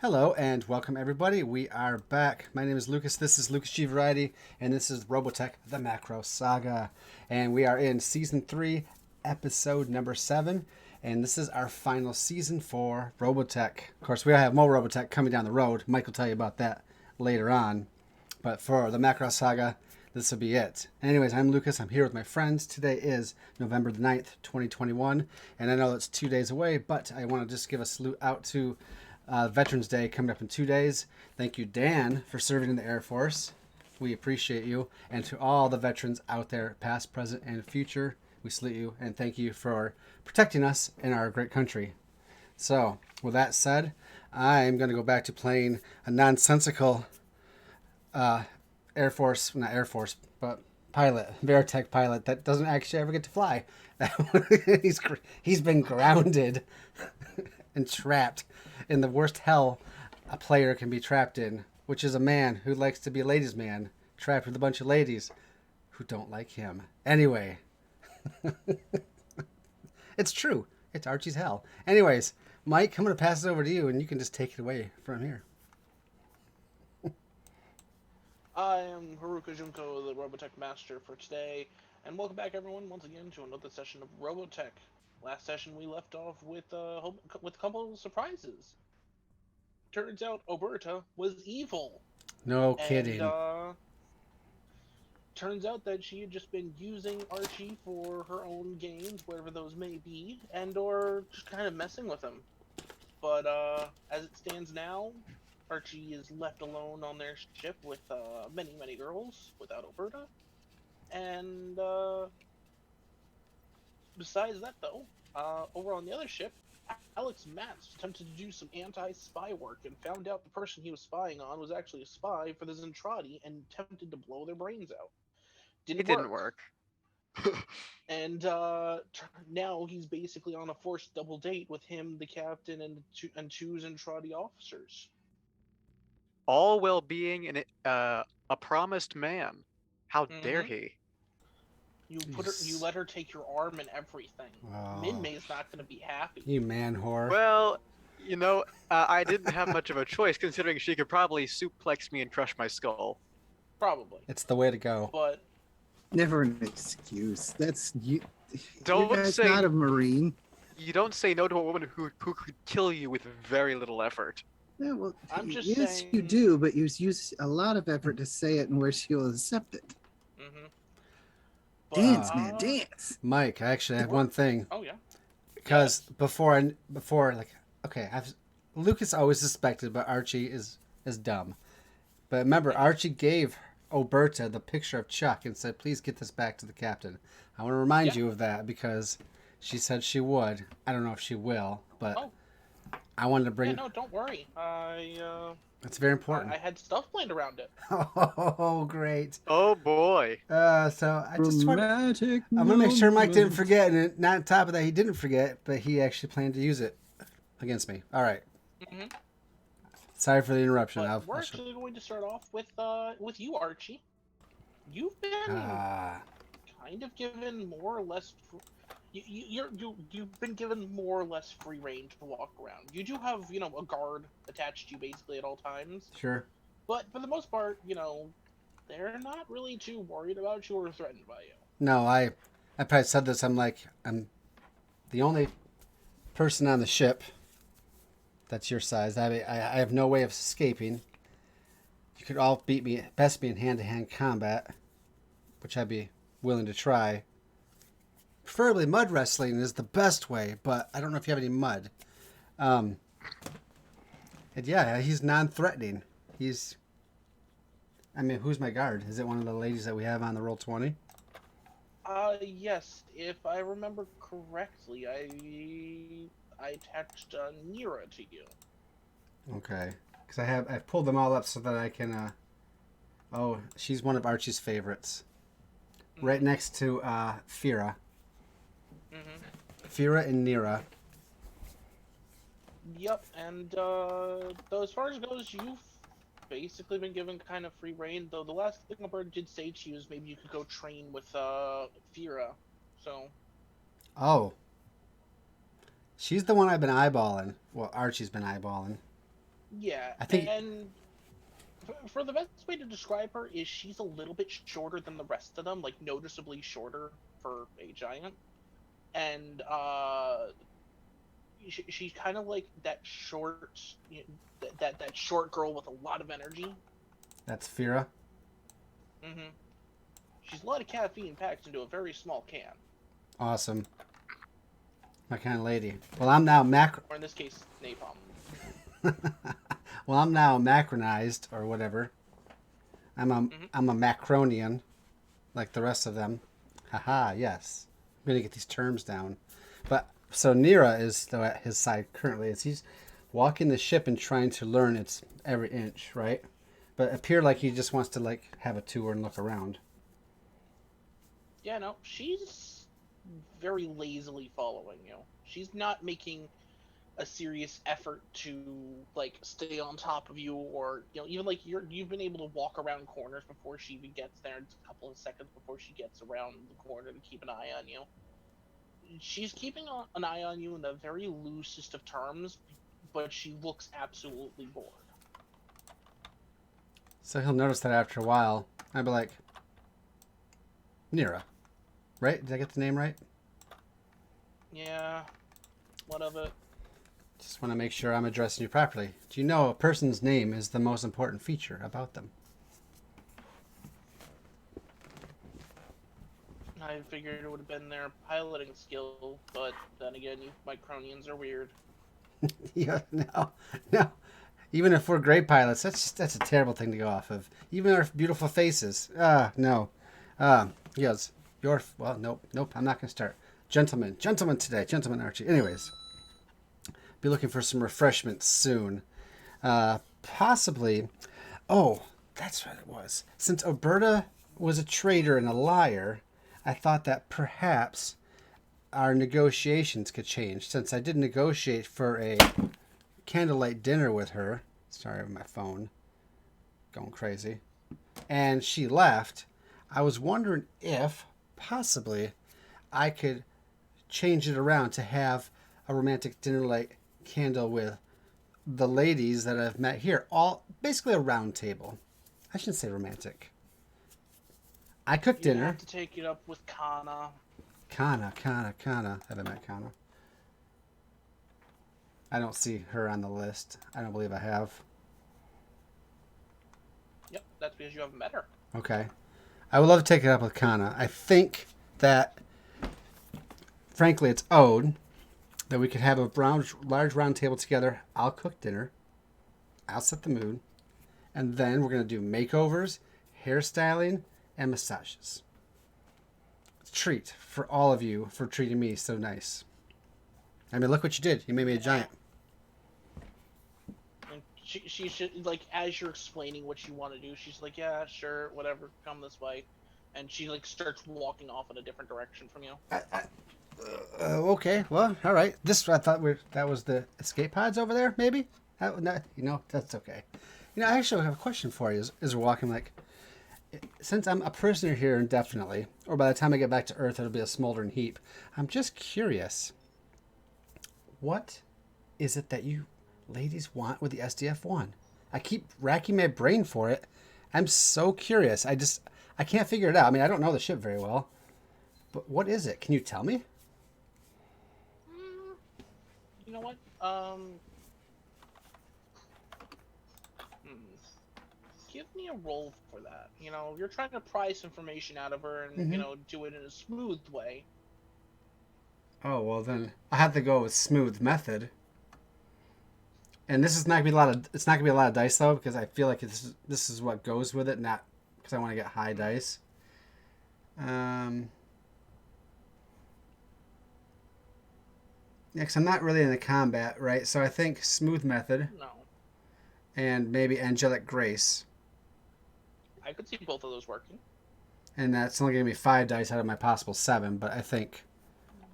Hello and welcome everybody. We are back. My name is Lucas. This is Lucasgvariety, and this is Robotech, the MACROSS saga. And we are in season 3, episode number 7. And this is our final season for Robotech. Of course, we have more Robotech coming down the road. Mike will tell you about that later on. But for the MACROSS saga, this will be it. Anyways, I'm Lucas. I'm here with my friends. Today is November the 9th, 2021. And I know it's 2 days away, but I want to just give a salute out to Veterans Day coming up in 2 days. Thank you, Dan, for serving in the Air Force. We appreciate you. And to all the veterans out there, past, present, and future, we salute you and thank you for protecting us in our great country. So, with that said, I'm going to go back to playing a nonsensical Air Force, not Air Force, but pilot, Veritech pilot that doesn't actually ever get to fly. He's been grounded and trapped in the worst hell a player can be trapped in, which is a man who likes to be a ladies' man, trapped with a bunch of ladies who don't like him. Anyway, it's true. It's Archie's hell. Anyways, Mike, I'm going to pass it over to you, and you can just take it away from here. I am Harukajunko, the Robotech Master for today, and welcome back everyone once again to another session of Robotech. Last session we left off with a couple of surprises. Turns out Oberta was evil, No and kidding. turns out that she had just been using Archie for her own gains, whatever those may be, and or just kind of messing with him. But as it stands now, Archie is left alone on their ship with many, many girls without Oberta. And besides that, though, over on the other ship, Alex Matz attempted to do some anti-spy work and found out the person he was spying on was actually a spy for the Zentradi and attempted to blow their brains out. It Didn't didn't work. work. And now he's basically on a forced double date with him, the captain, and two Zentradi officers. All well-being and a promised man. How dare Mm-hmm. he? You let her take your arm and everything. Oh, Minmay's not going to be happy. you man whore. Well, I didn't have much of a choice considering she could probably suplex me and crush my skull. Probably. It's the way to go. But Never an excuse. That's you. Don't Your guy's say- not a Marine. You don't say no to a woman who could kill you with very little effort. Yeah, well, I'm just yes, saying- you do, but you use a lot of effort to say it and where she'll accept it. mm-hmm. Dance, man, dance. Mike, I actually have one thing. Oh yeah. Because before Lucas always suspected, but Archie is dumb. But remember, Archie gave Oberta the picture of Chuck and said, "Please get this back to the captain." I want to remind you of that because she said she would. I don't know if she will, but Oh. I wanted to bring. Yeah, no, don't worry. It's very important. I had stuff planned around it. Oh, great! Oh boy. So I just want. Dramatic I'm gonna make sure Mike didn't moment. forget, and not on top of that, he didn't forget, but he actually planned to use it against me. All right. Mm-hmm. Sorry for the interruption. But we're actually going to start off with you, Archie. You've been kind of given more or less. You've been given more or less free reign to walk around. You do have a guard attached to you basically at all times, Sure. but for the most part, they're not really too worried about you or threatened by you. No, I probably said this. I'm the only person on the ship that's your size. I have no way of escaping. You could all beat me. Best be in hand-to-hand combat, which I'd be willing to try. Preferably mud wrestling is the best way, but I don't know if you have any mud. And yeah, he's non-threatening. Who's my guard? Is it one of the ladies that we have on the Roll20? Yes, if I remember correctly, I attached Nira to you. Okay. Because I've pulled them all up so that I can, oh, she's one of Archie's favorites. Right next to, Fira. Mm-hmm. Fira and Nira. Yep, and though as far as it goes, you've basically been given kind of free reign. Though the last thing Albert did say to you is maybe you could go train with Fira. So. Oh. She's the one I've been eyeballing. Well, Archie's been eyeballing. Yeah, I think and for the best way to describe her is she's a little bit shorter than the rest of them, like noticeably shorter for a giant. And she's kind of like that short, that short girl with a lot of energy. that's Fira. Hmm. She's a lot of caffeine packed into a very small can, Awesome. My kind of lady. Well, I'm now or in this case, napalm. well, I'm now macronized or whatever. I'm a Macronian, like the rest of them. Haha, yes. I'm gonna get these terms down. But so Nira is though at his side currently as he's walking the ship and trying to learn its every inch, right? But it appeared like he just wants to like have a tour and look around. Yeah, no, she's very lazily following you. She's not making a serious effort to like stay on top of you, or even like you've been able to walk around corners before she even gets there. It's a couple of seconds before she gets around the corner to keep an eye on you. She's keeping an eye on you in the very loosest of terms, but she looks absolutely bored. So he'll notice that after a while. I'd be like, Nira, right? Did I get the name right? Yeah, what of it? Just want to make sure I'm addressing you properly. Do you know a person's name is the most important feature about them? I figured it would have been their piloting skill, but then again, you Micronians are weird. Yeah, no. Even if we're great pilots, that's a terrible thing to go off of. Even our beautiful faces. No. Yes. Nope. I'm not gonna start. Gentlemen today. Gentlemen Archie. Anyways, be looking for some refreshments soon. Possibly. Oh, that's what it was. Since Alberta was a traitor and a liar, I thought that perhaps our negotiations could change. Since I did negotiate for a candlelight dinner with her. Sorry, my phone going crazy. And she left. I was wondering if possibly I could change it around to have a romantic dinner light candle with the ladies that I've met here. All basically a round table. I shouldn't say romantic. I cook You dinner. have to take it up with Kana. Kana. Have I met Kana? I don't see her on the list. I don't believe I have. Yep, that's because you haven't met her. Okay. I would love to take it up with Kana. I think that, frankly, it's owed that we could have a large round table together. I'll cook dinner. I'll set the mood. And then we're going to do makeovers, hairstyling, and massages. It's a treat for all of you for treating me so nice. I mean, look what you did. You made me a giant. And she should, like, as you're explaining what you want to do, she's like, yeah, sure, whatever, come this way. And she, like, starts walking off in a different direction from you. Okay, well, all right. I thought that was the escape pods over there, maybe? No, that's okay. I actually have a question for you as we're walking, like, since I'm a prisoner here indefinitely, or by the time I get back to Earth, it'll be a smoldering heap. I'm just curious. What is it that you ladies want with the SDF-1? I keep racking my brain for it. I'm so curious. I can't figure it out. I mean, I don't know the ship very well. But what is it? Can you tell me? You know what? Give me a roll for that. You're trying to prise information out of her and, do it in a smooth way. Oh, well then I have to go with smooth method. And this is not gonna be a lot of. It's not gonna be a lot of dice though, because I feel like this is what goes with it, not because I want to get high dice. Yeah, because I'm not really in the combat, right? So I think smooth method. No. And maybe angelic grace. I could see both of those working. And that's only gonna be 5 dice out of my possible 7, but I think,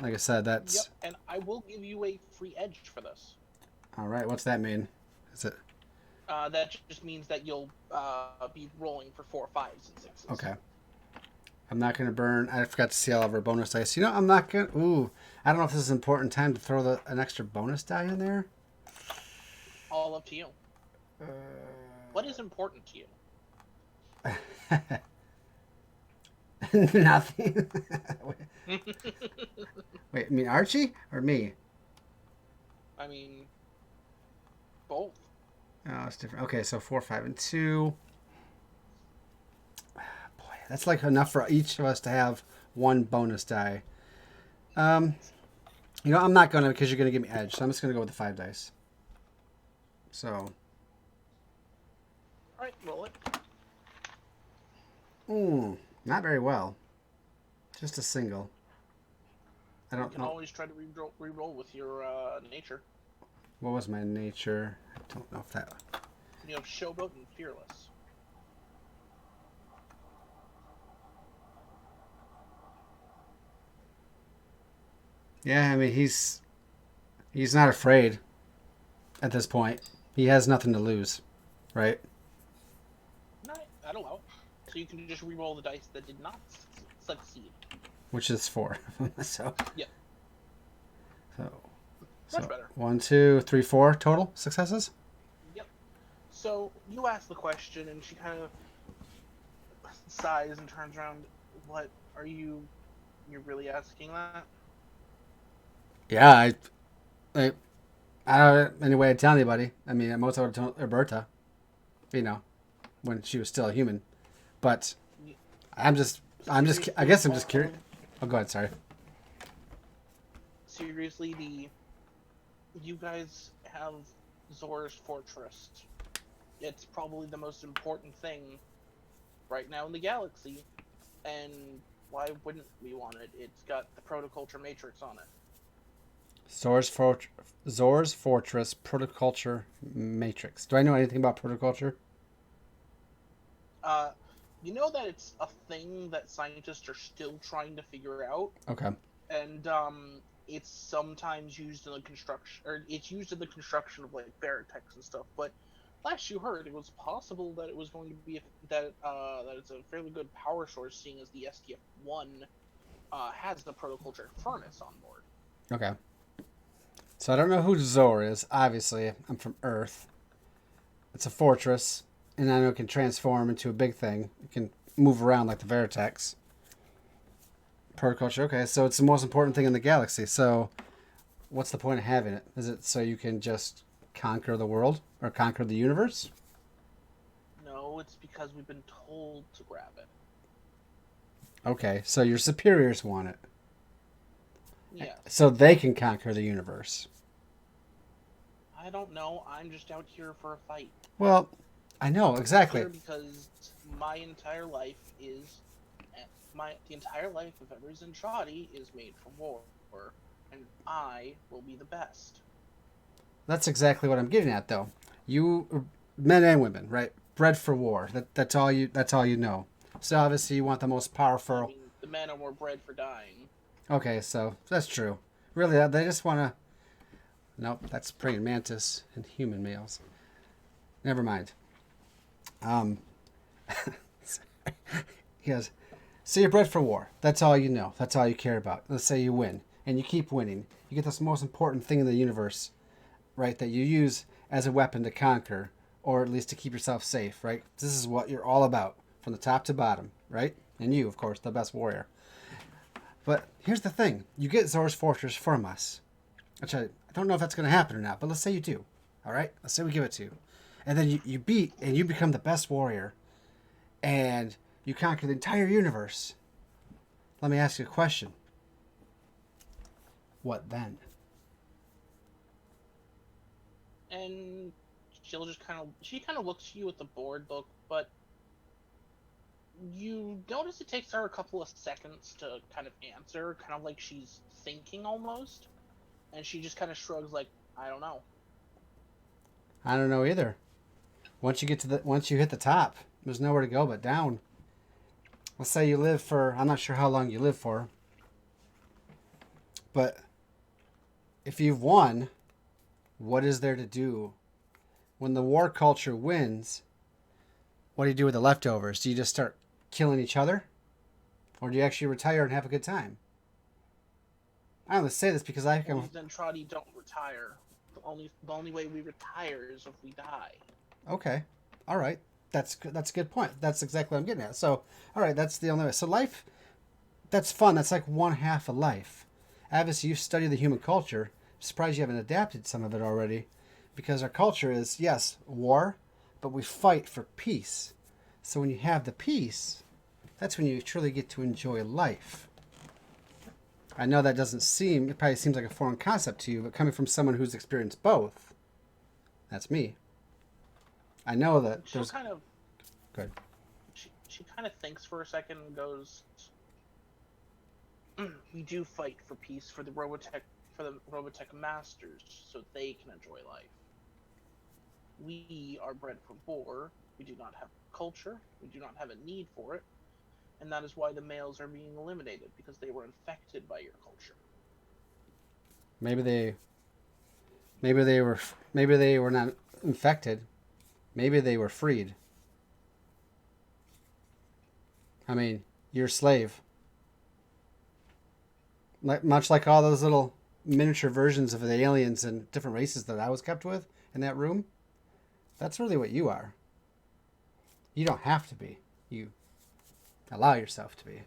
like I said, that's. Yep, and I will give you a free edge for this. All right, what's that mean? Is it? That just means that you'll be rolling for 4, 5s, and 6s. Okay. I'm not going to burn. I forgot to see all of our bonus dice. I'm not going to. Ooh. I don't know if this is an important time to throw an extra bonus die in there. All up to you. What is important to you? Nothing. Wait, I mean Archie or me? I mean, both. Oh, it's different. Okay, so 4, 5, and 2. Boy, that's like enough for each of us to have one bonus die. You know, I'm not gonna because you're gonna give me edge, so I'm just gonna go with the 5 dice. So, Alright, roll it. not very well. Just a single. I You don't can know. always try to re-roll with your nature. What was my nature? I don't know if that. You have Showboat and Fearless. Yeah, I mean he's not afraid at this point. He has nothing to lose, right? Alright, that'll allow. So you can just re-roll the dice that did not succeed. Which is 4. So. Yep. So. Much better. 1, 2, 3, 4 total successes. Yep. So you ask the question, and she kind of sighs and turns around. What are you? You're really asking that? Yeah, I don't have any way to tell anybody. I mean, most of told Roberta, you know, when she was still a human. But I guess I'm just curious. Oh, go ahead. Sorry. Seriously, you guys have Zor's Fortress. It's probably the most important thing right now in the galaxy, and why wouldn't we want it? It's got the protoculture matrix on it. Zor's Fortress Protoculture Matrix. Do I know anything about protoculture? You know that it's a thing that scientists are still trying to figure out. Okay. And it's sometimes used in the construction, or it's used in the construction of like baratechs and stuff. But last you heard, it was possible that it was going to be that it's a fairly good power source, seeing as the SDF-1 has the protoculture furnace on board. Okay. So I don't know who Zor is. Obviously, I'm from Earth. It's a fortress, and I know it can transform into a big thing. It can move around like the Veritechs. Protoculture. Okay, so it's the most important thing in the galaxy. So, what's the point of having it? Is it so you can just conquer the world or conquer the universe? No, it's because we've been told to grab it. Okay, so your superiors want it. Yes. So they can conquer the universe. I don't know. I'm just out here for a fight. Well, I know exactly. Here because my entire life is the entire life of every Zentradi is made for war, and I will be the best. That's exactly what I'm getting at, though. You, men and women, right? Bred for war. That's all you. That's all you know. So obviously you want the most powerful. I mean, the men are more bred for dying. Okay, so that's true. Really, they just want to. Nope, that's praying mantis and human males. Never mind. He goes, so you're bred for war. That's all you know. That's all you care about. Let's say you win, and you keep winning. You get this most important thing in the universe, right? That you use as a weapon to conquer, or at least to keep yourself safe, right? This is what you're all about, from the top to bottom, right? And you, of course, the best warrior. But here's the thing. You get Zor's Fortress from us. Which I don't know if that's going to happen or not, but let's say you do. All right? Let's say we give it to you. And then you beat and you become the best warrior. And you conquer the entire universe. Let me ask you a question. What then? And she kind of looks at you with the bored look, but you notice it takes her a couple of seconds to kind of answer, kind of like she's thinking almost. And she just kind of shrugs like, I don't know. I don't know either. Once you hit the top, there's nowhere to go but down. Let's say you live for, I'm not sure how long you live for, but if you've won, what is there to do? When the war culture wins, what do you do with the leftovers? Do you just start killing each other? Or do you actually retire and have a good time? I only say this because Zentradi don't retire. The only way we retire is if we die. Okay. All right. That's a good point. That's exactly what I'm getting at. So, all right, that's the only way. So life, that's fun. That's like one half of life. Obviously, you study the human culture. I'm surprised you haven't adapted some of it already, because our culture is, yes, war, but we fight for peace. So when you have the peace, that's when you truly get to enjoy life. I know that doesn't seem, it probably seems like a foreign concept to you, but coming from someone who's experienced both, that's me. I know that She'll there's. kind of Good. she kind of thinks for a second and goes, "We do fight for peace for the Robotech masters, so they can enjoy life. We are bred for war. We do not have culture. We do not have a need for it, and that is why the males are being eliminated because they were infected by your culture." Maybe they, maybe they were not infected. Maybe they were freed. I mean, you're a slave. Much like all those little miniature versions of the aliens and different races that I was kept with in that room. That's really what you are. You don't have to be. You allow yourself to be.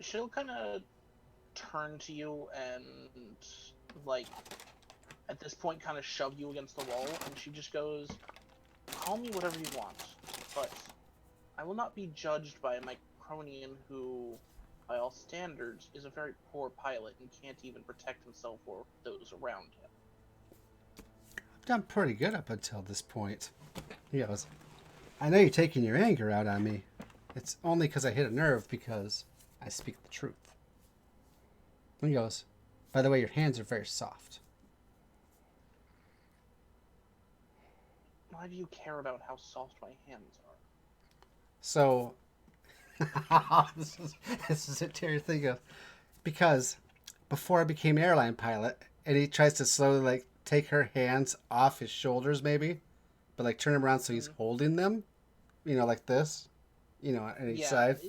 She'll kind of turn to you and, like, at this point, kind of shove you against the wall, and she just goes, "Call me whatever you want, but I will not be judged by a Micronian who, by all standards, is a very poor pilot and can't even protect himself or those around him." I've done pretty good up until this point. He goes, I know you're taking your anger out on me. It's only because I hit a nerve because I speak the truth. And he goes, by the way, your hands are very soft. Why do you care about how soft my hands are? So, this is a tear thing of, because before I became airline pilot, and he tries to slowly like take her hands off his shoulders, maybe, but like turn them around so he's holding them, like this, on each side.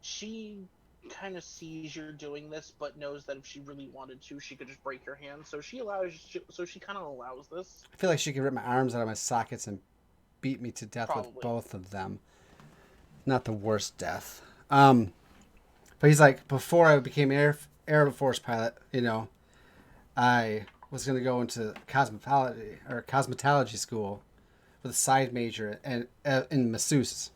She kind of sees you're doing this, but knows that if she really wanted to, she could just break your hand. So she kind of allows this. I feel like she could rip my arms out of my sockets and beat me to death Probably. with both of them. Not the worst death. But he's like, before I became Air Force pilot, I was going to go into cosmetology school with a side major and in masseuse,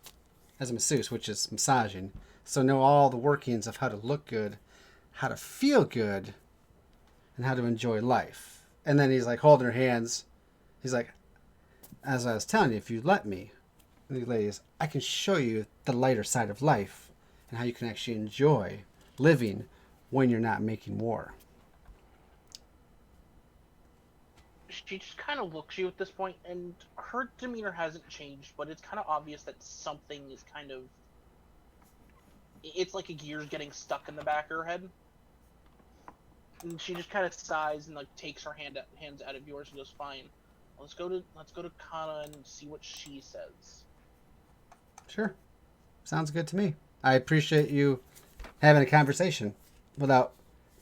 as a masseuse, which is massaging. So know all the workings of how to look good, how to feel good, and how to enjoy life. And then he's like holding her hands. He's like, as I was telling you, if you let me, ladies, I can show you the lighter side of life and how you can actually enjoy living when you're not making war. She just kind of looks at you at this point, and her demeanor hasn't changed, but it's kind of obvious that something is kind of... It's like a gear's getting stuck in the back of her head. And she just kind of sighs and like takes her hands out of yours and goes, "Fine, let's go to Kana and see what she says." Sure. Sounds good to me. I appreciate you having a conversation without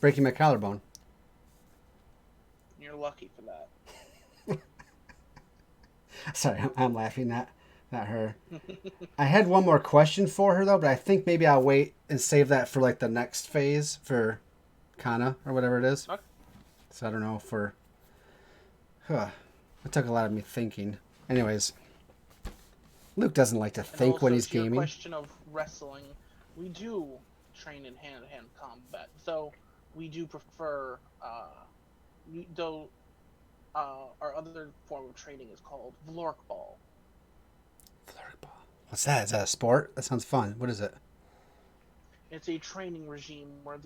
breaking my collarbone. You're lucky for that. Sorry, I'm laughing, not her. I had one more question for her, though, but I think maybe I'll wait and save that for, like, the next phase for Kana, or whatever it is. Okay. So I don't know if we're... It took a lot of me thinking. Anyways, Luke doesn't like to think also, when he's to your gaming. question of wrestling, we do train in hand-to-hand combat, though we do prefer, our other form of training is called Vlork Ball. What's that? Is that a sport? That sounds fun. What is it? It's a training regime where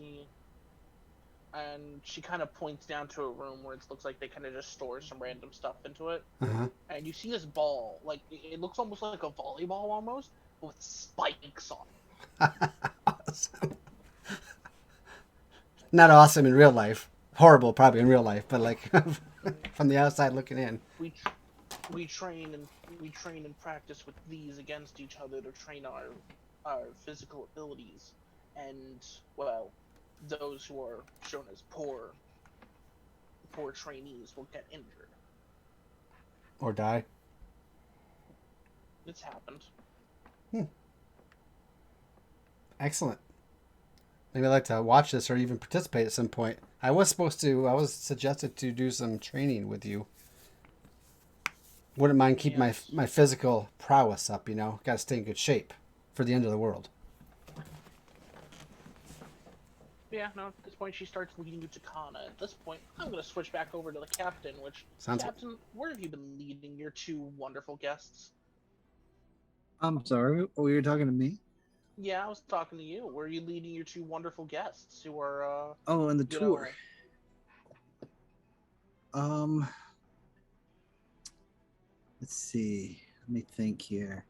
and she kind of points down to a room where it looks like they kind of just store some random stuff into it. Uh-huh. And you see this ball, like, it looks almost like a volleyball almost, but with spikes on it. Awesome. Not awesome in real life. Horrible probably in real life, but like from the outside looking in. We train and practice with these against each other to train our physical abilities, and well, those who are shown as poor before trainees will get injured. Or die. It's happened. Excellent. Maybe I'd like to watch this or even participate at some point. I was suggested to do some training with you. Wouldn't mind keep Yes. my physical prowess up, you know. Got to stay in good shape for the end of the world. Yeah, no, at this point she starts leading you to Kana. At this point, I'm going to switch back over to the captain, which... Sounds Captain, where have you been leading your two wonderful guests? I'm sorry. Oh, you were talking to me? Yeah, I was talking to you. Where are you leading your two wonderful guests who are, Oh, on the you tour. know... Let's see. Let me think here.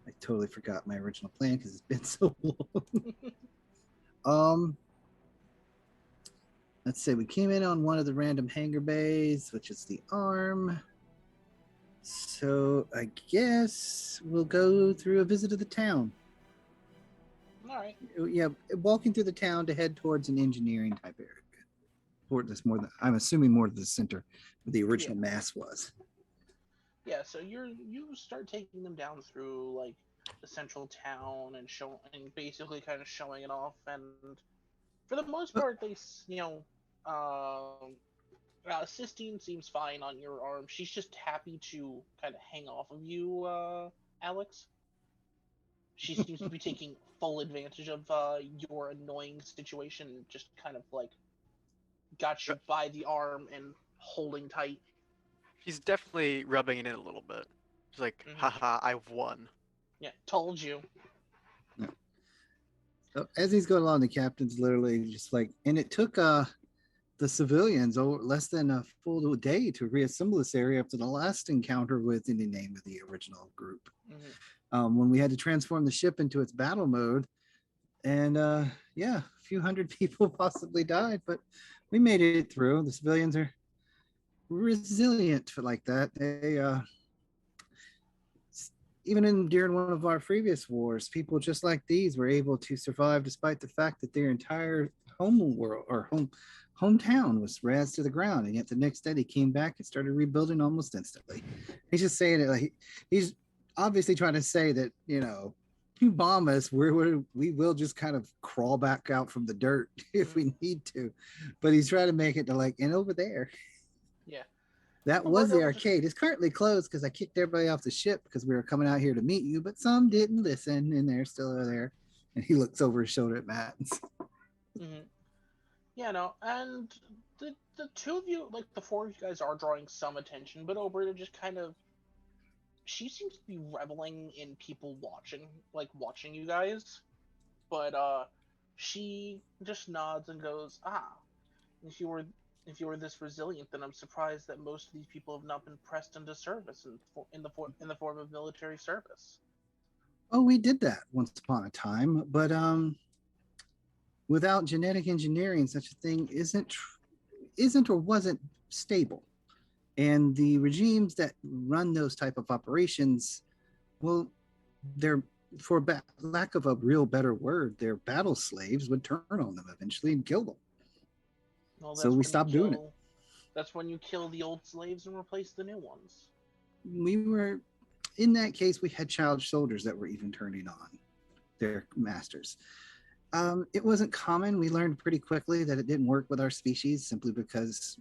I totally forgot my original plan because it's been so long. Let's say we came in on one of the random hangar bays, which is the arm. So I guess we'll go through a visit of the town. All right. Yeah, walking through the town to head towards an engineering type area. Toward this more than I'm assuming more to the center where the original mass was. Yeah, so you start taking them down through like the central town and basically kind of showing it off, and for the most part, Sistine seems fine on your arm. She's just happy to kind of hang off of you, Alex. She seems to be taking full advantage of your annoying situation, just kind of like got you by the arm and holding tight. She's definitely rubbing it in a little bit. She's like, haha, I've won. Yeah, told you. Yeah. So as he's going along, the captain's literally just like, and it took the civilians less than a full day to reassemble this area after the last encounter with the name of the original group. When we had to transform the ship into its battle mode, and yeah, a few hundred people possibly died, but we made it through. The civilians are resilient for like that. They even during one of our previous wars, people just like these were able to survive despite the fact that their entire hometown was razed to the ground, and yet the next day they came back and started rebuilding almost instantly. He's just saying it like he's obviously trying to say that, you know, you bomb us, we will just kind of crawl back out from the dirt if we need to, but he's trying to make it to like, and over there, yeah, that was the arcade. It's currently closed because I kicked everybody off the ship because we were coming out here to meet you, but some didn't listen, and they're still there. And he looks over his shoulder at Matt. Yeah, no, and the two of you, like the four of you guys, are drawing some attention, but Oberta just kind of, she seems to be reveling in people watching you guys, but she just nods and goes, if you were this resilient, then I'm surprised that most of these people have not been pressed into service in the form of military service. Oh, we did that once upon a time, but without genetic engineering, such a thing isn't or wasn't stable. And the regimes that run those type of operations, well, they're, for lack of a real better word, their battle slaves would turn on them eventually and kill them. Well, so we stopped doing it. That's when you kill the old slaves and replace the new ones. We were, in that case, we had child soldiers that were even turning on their masters. It wasn't common. We learned pretty quickly that it didn't work with our species simply because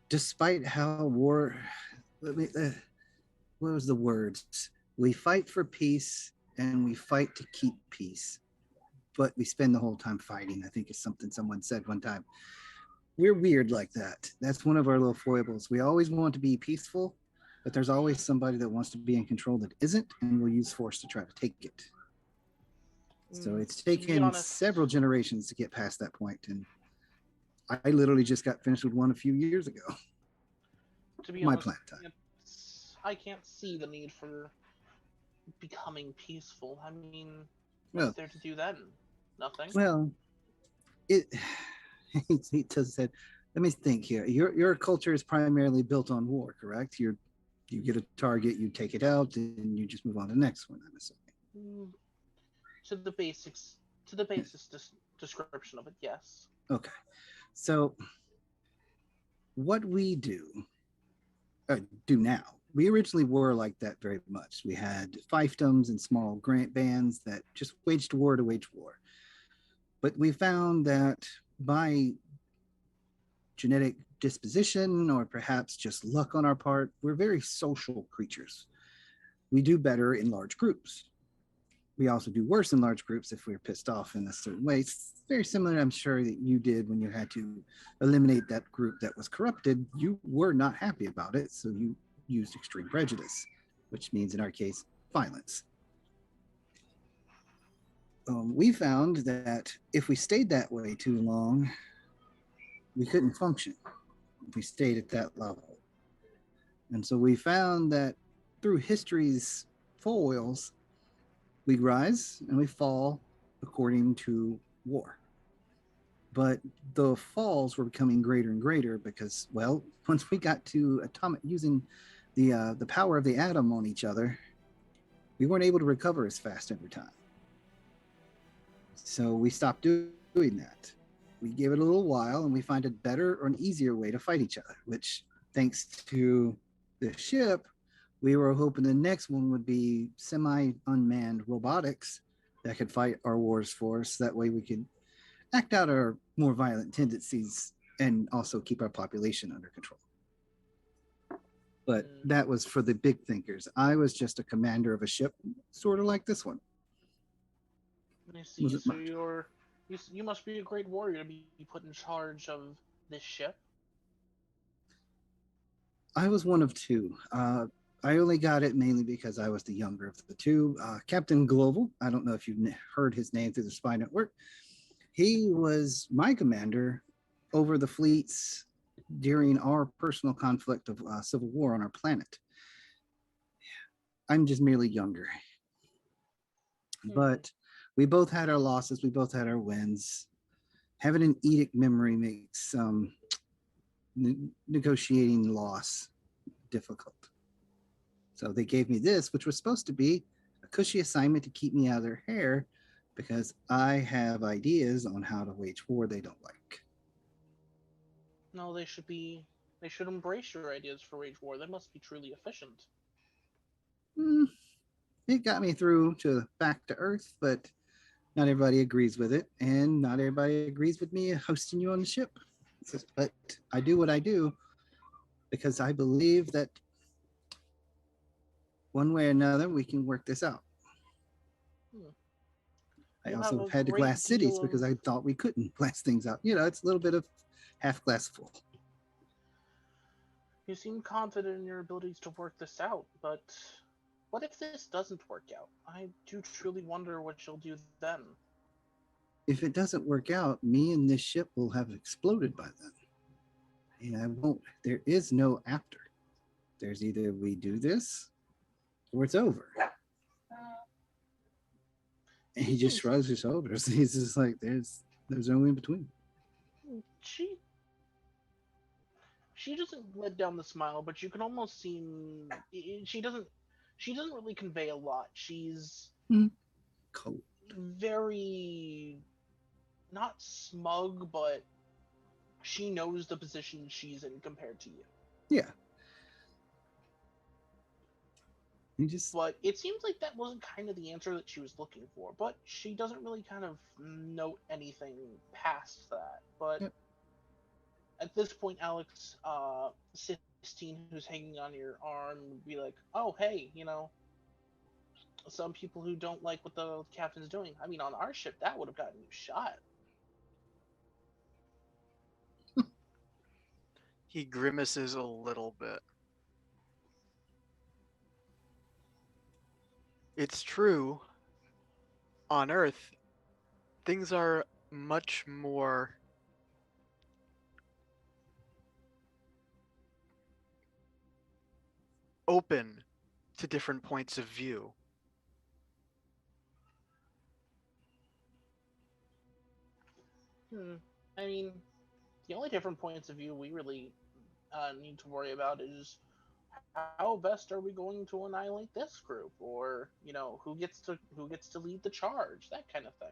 despite how what was the words? We fight for peace and we fight to keep peace, but we spend the whole time fighting, I think is something someone said one time. We're weird like that. That's one of our little foibles. We always want to be peaceful, but there's always somebody that wants to be in control that isn't, and will use force to try to take it. So it's taken several generations to get past that point, and I literally just got finished with one a few years ago. To be honest, I can't see the need for becoming peaceful. I mean, what's there to do then? Nothing. Well, he just said, let me think here. Your culture is primarily built on war, correct? You get a target, you take it out, and you just move on to the next one, I'm assuming. To the basics description of it, yes. Okay. So what we do now. We originally were like that very much. We had fiefdoms and small grant bands that just waged war to wage war. But we found that by genetic disposition or perhaps just luck on our part, we're very social creatures. We do better in large groups. We also do worse in large groups if we're pissed off in a certain way. It's very similar, I'm sure, that you did when you had to eliminate that group that was corrupted. You were not happy about it, so you used extreme prejudice, which means in our case, violence. We found that if we stayed that way too long, we couldn't function if we stayed at that level. And so we found that through history's foils, we rise and we fall according to war. But the falls were becoming greater and greater because, well, once we got to atomic using the power of the atom on each other, we weren't able to recover as fast every time. So we stopped doing that. We give it a little while and we find a better or an easier way to fight each other, which thanks to the ship, we were hoping the next one would be semi-unmanned robotics that could fight our wars for us. That way we could act out our more violent tendencies and also keep our population under control. But that was for the big thinkers. I was just a commander of a ship, sort of like this one. I see. So you must be a great warrior to be put in charge of this ship. I was one of two. I only got it mainly because I was the younger of the two. Captain Global, I don't know if you've heard his name through the spy network. He was my commander over the fleets during our personal conflict of civil war on our planet. I'm just merely younger. But we both had our losses. We both had our wins. Having an edict memory makes negotiating loss difficult. So they gave me this, which was supposed to be a cushy assignment to keep me out of their hair because I have ideas on how to wage war they don't like. No, they should embrace your ideas for wage war. They must be truly efficient. It got me through to back to Earth, but not everybody agrees with it, and not everybody agrees with me hosting you on the ship. But I do what I do because I believe that one way or another we can work this out. I also had to glass cities because I thought we couldn't glass things out. You know, it's a little bit of half glass full. You seem confident in your abilities to work this out, but what if this doesn't work out? I do truly wonder what you'll do then. If it doesn't work out, me and this ship will have exploded by then. And I won't, there is no after. There's either we do this or it's over. And he just shrugs his shoulders. He's just like, there's no in between. She doesn't let down the smile, but you can almost seem she doesn't really convey a lot. She's cold, very not smug, but she knows the position she's in compared to you. Yeah. But it seems like that wasn't kind of the answer that she was looking for. But she doesn't really kind of note anything past that. But at this point, Alex, Sistine, who's hanging on your arm, would be like, "Oh, hey, you know, some people who don't like what the captain's doing. I mean, on our ship, that would have gotten you shot." He grimaces a little bit. It's true, on Earth, things are much more open to different points of view. I mean, the only different points of view we really need to worry about is how best are we going to annihilate this group, or you know, who gets to lead the charge, that kind of thing.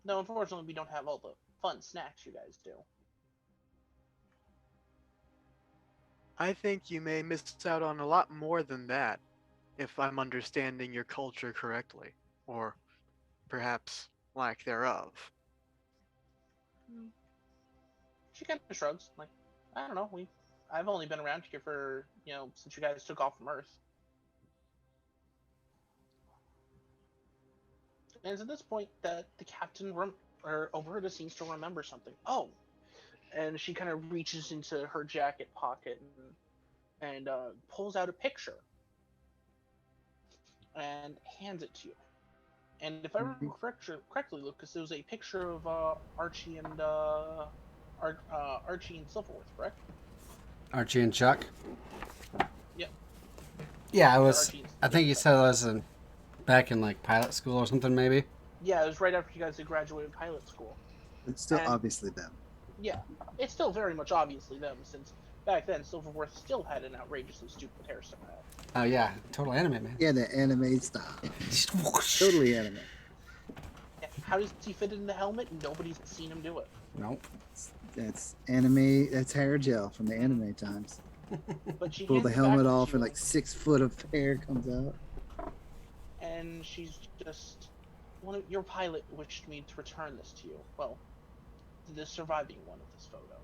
No, unfortunately, we don't have all the fun snacks you guys do. I think you may miss out on a lot more than that, if I'm understanding your culture correctly, or perhaps lack thereof. Hmm. She kind of shrugs, like, I don't know. I've only been around here for since you guys took off from Earth. And it's at this point that the captain overheard seems to remember something. Oh, and she kind of reaches into her jacket pocket and pulls out a picture and hands it to you. And if I remember correctly, Lucas, it was a picture of Archie and Archie and Silverworth, correct? Archie and Chuck. Yep. Yeah, I Or was. Archie and I think you said it was back in like pilot school or something, maybe. Yeah, it was right after you guys had graduated pilot school. It's still And- obviously them. Yeah, it's still very much obviously them, since back then Silverworth still had an outrageously stupid hairstyle. Oh yeah, total anime, man. Yeah, the anime style. Totally anime. Yeah, how does he fit it in the helmet? Nobody's seen him do it. Nope. That's anime. That's hair gel from the anime times. But she Pull the hands it back helmet to off, you, and like 6 foot of hair comes out. and she's just your pilot wished me to return this to you. Well, the surviving one of this photo.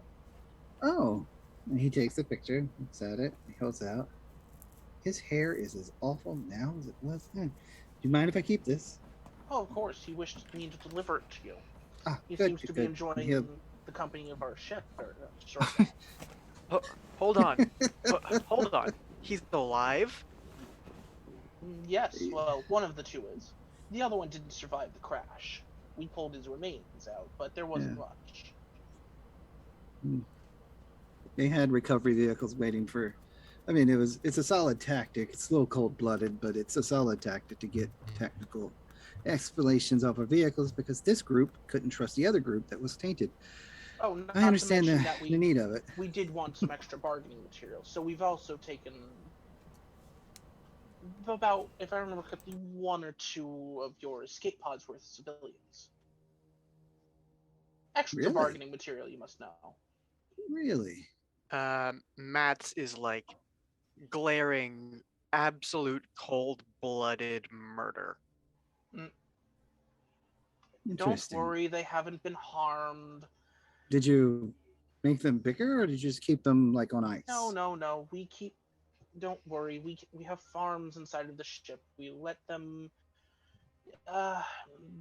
Oh, and he takes the picture, looks at it, he holds it out. His hair is as awful now as it was then. Do you mind if I keep this? Oh, of course, he wished me to deliver it to you. Ah, He good, seems to be good. enjoying He'll- the company of our ship. Sorry. Hold on. Hold on. He's alive? Yes, well, one of the two is. The other one didn't survive the crash. We pulled his remains out, but there wasn't much. They had recovery vehicles waiting for. I mean, it's a solid tactic. It's a little cold-blooded, but it's a solid tactic to get technical explanations off our vehicles because this group couldn't trust the other group that was tainted. Oh, not I understand to the, mention that the need of it. we did want some extra bargaining material, so we've also taken about, if I remember correctly, 1 or 2 of your escape pods worth of civilians. Extra Really? bargaining material, you must know. Really? Matt's is like glaring, absolute cold-blooded murder. Don't Interesting. worry, they haven't been harmed. Did you make them bigger, or did you just keep them like on ice? No. Don't worry. We have farms inside of the ship. We let them.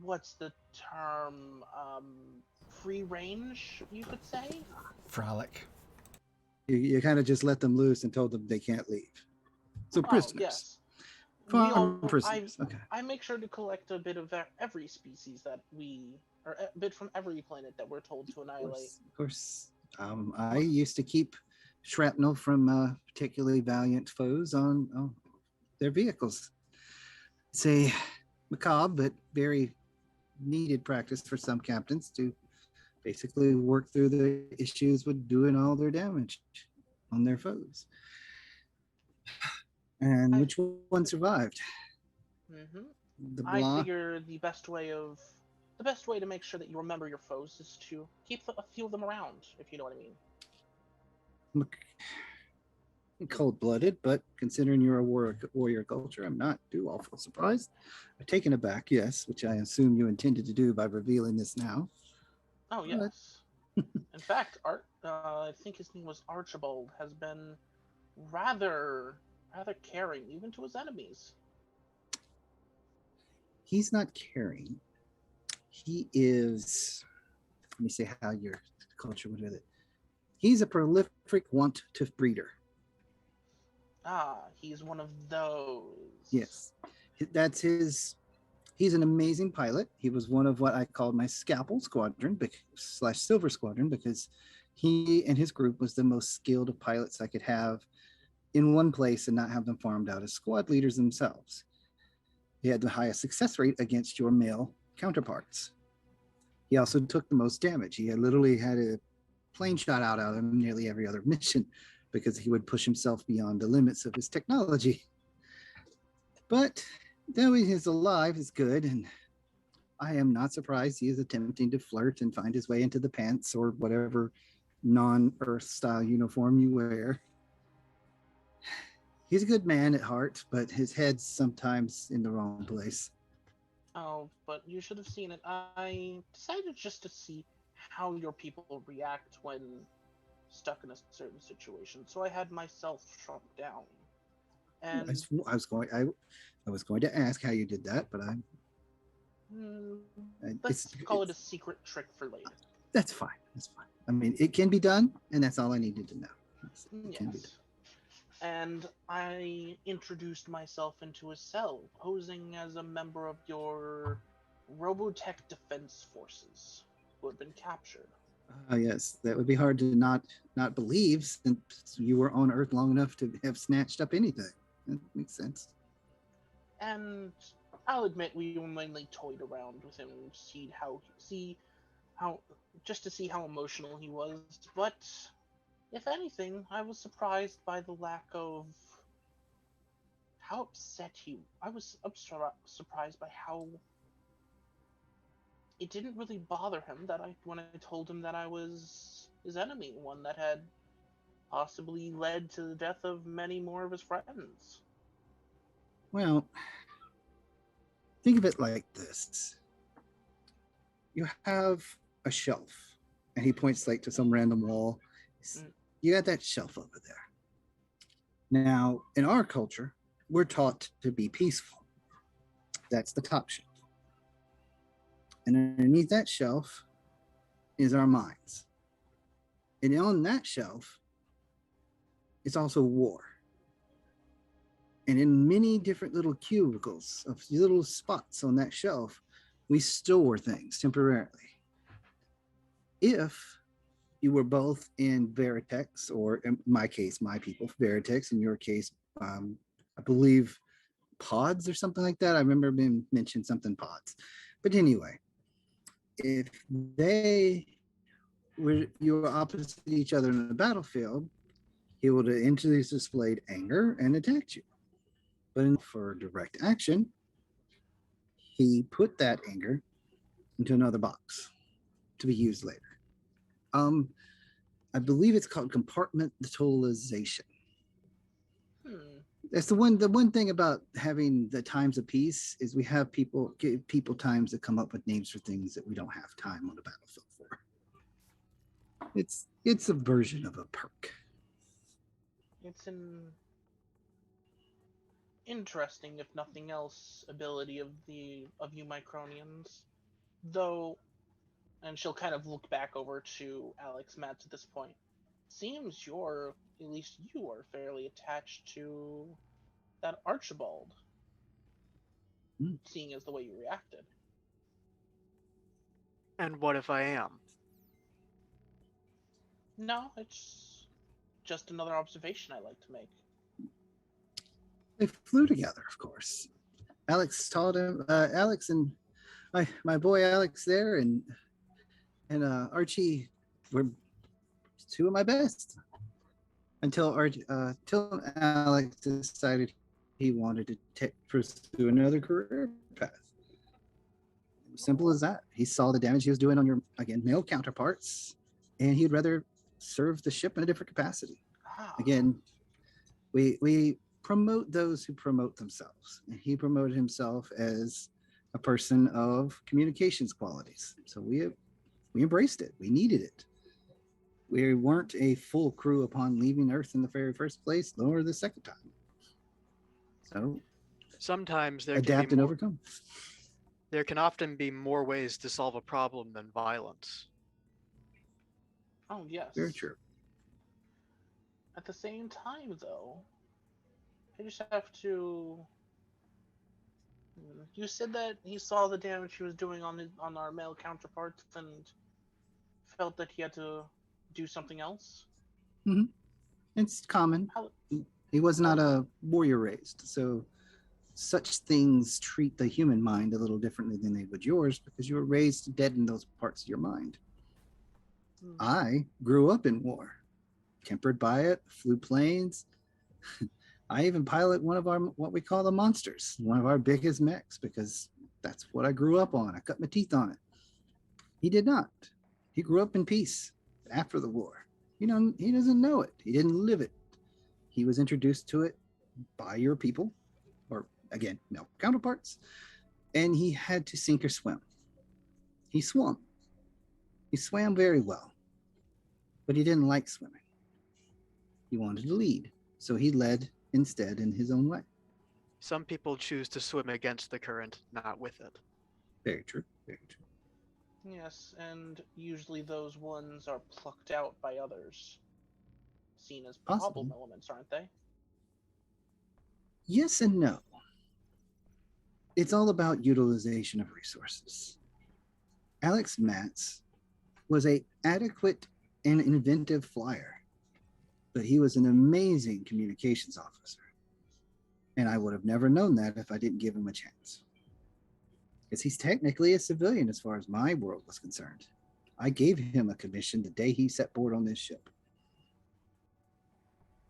What's the term? Free range, you could say. Frolic. You kind of just let them loose and told them they can't leave. So prisoners. Oh, yes. Farm prisoners. Okay. I make sure to collect a bit of every species or a bit from every planet that we're told to annihilate. Of course. I used to keep shrapnel from particularly valiant foes on their vehicles. It's a macabre but very needed practice for some captains to basically work through the issues with doing all their damage on their foes. And which one survived? Mm-hmm. The I blah. figure the best way to make sure that you remember your foes is to keep a few of them around, if you know what I mean. Cold-blooded, but considering you're a warrior culture, I'm not too awful surprised. I'm taken aback, yes, which I assume you intended to do by revealing this now. Oh yes. In fact, I think his name was Archibald, has been rather caring even to his enemies. He's not caring. He is. Let me say how your culture would do it. He's a prolific want-to breeder. Ah, he's one of those. Yes, that's his. He's an amazing pilot. He was one of what I called my scalpel squadron / silver squadron because he and his group was the most skilled of pilots I could have in one place and not have them farmed out as squad leaders themselves. He had the highest success rate against your male counterparts. He also took the most damage. He literally had a plane shot out of him nearly every other mission because he would push himself beyond the limits of his technology. But though he is alive is good, and I am not surprised he is attempting to flirt and find his way into the pants or whatever non-Earth style uniform you wear. He's a good man at heart, but his head's sometimes in the wrong place. Oh, but you should have seen it. I decided just to see how your people react when stuck in a certain situation, so I had myself shrunk down. And I was going to ask how you did that, but mm, it's, let's call it a secret trick for later. that's fine. That's fine. I mean, it can be done, and that's all I needed to know. It can be done. Yes. And I introduced myself into a cell, posing as a member of your Robotech defense forces who had been captured. Yes, that would be hard to not believe since you were on Earth long enough to have snatched up anything. That makes sense. And I'll admit we mainly toyed around with him, see how just to see how emotional he was. But if anything, I was surprised by the lack of how upset he. I was surprised by how it didn't really bother him that when I told him that I was his enemy, one that had possibly led to the death of many more of his friends. Well, think of it like this. You have a shelf, and he points like to some random wall. You got that shelf over there. Now, in our culture, we're taught to be peaceful. That's the top shelf. And underneath that shelf is our minds. And on that shelf is also war. And in many different little cubicles of little spots on that shelf, we store things temporarily. If you were both in Veritex, or in my case, my people, Veritex, in your case, I believe pods or something like that. I remember being mentioned something pods. But anyway, if you were opposite each other in the battlefield, he would have instantly displayed anger and attacked you. But for direct action, he put that anger into another box to be used later. I believe it's called compartmentalization. That's the one thing about having the times of peace is we have give people times to come up with names for things that we don't have time on the battlefield for. It's a version of a perk. It's an interesting, if nothing else, ability of you Micronians. Though, and she'll kind of look back over to Alex Matz at this point. Seems at least you are fairly attached to that Archibald. Seeing as the way you reacted. And what if I am? No, it's just another observation I like to make. They flew together, of course. Alex taught him. Alex and my boy Alex there, and Archie were two of my best. Until Alex decided he wanted to pursue another career path. Simple as that. He saw the damage he was doing on your, again, male counterparts, and he'd rather serve the ship in a different capacity. Again, we promote those who promote themselves, and he promoted himself as a person of communications qualities. So we embraced it. We needed it. We weren't a full crew upon leaving Earth in the very first place, nor the second time. So sometimes there adapt and overcome. There can often be more ways to solve a problem than violence. Oh, yes. Very true. At the same time, though, I just have to... You said that he saw the damage he was doing on our male counterparts and felt that he had to do something else? Mm-hmm. It's common. He was not a warrior raised, so such things treat the human mind a little differently than they would yours because you were raised to deaden those parts of your mind. I grew up in war, tempered by it, flew planes. I even pilot one of our, what we call the monsters, one of our biggest mechs, because That's what I grew up on. I cut my teeth on it. He did not. He grew up in peace after the war. He doesn't know it. He didn't live it. He was introduced to it by your people, or again, male counterparts, and he had to sink or swim. He swam. He swam very well, but he didn't like swimming. He wanted to lead, so he led instead in his own way. Some people choose to swim against the current, not with it. Very true. Very true. Yes, and usually those ones are plucked out by others. Seen as problem Possibly. elements, aren't they? Yes and no. It's all about utilization of resources. Alex Matz was an adequate and inventive flyer, but he was an amazing communications officer. And I would have never known that if I didn't give him a chance. Because he's technically a civilian as far as my world was concerned. I gave him a commission the day he set board on this ship.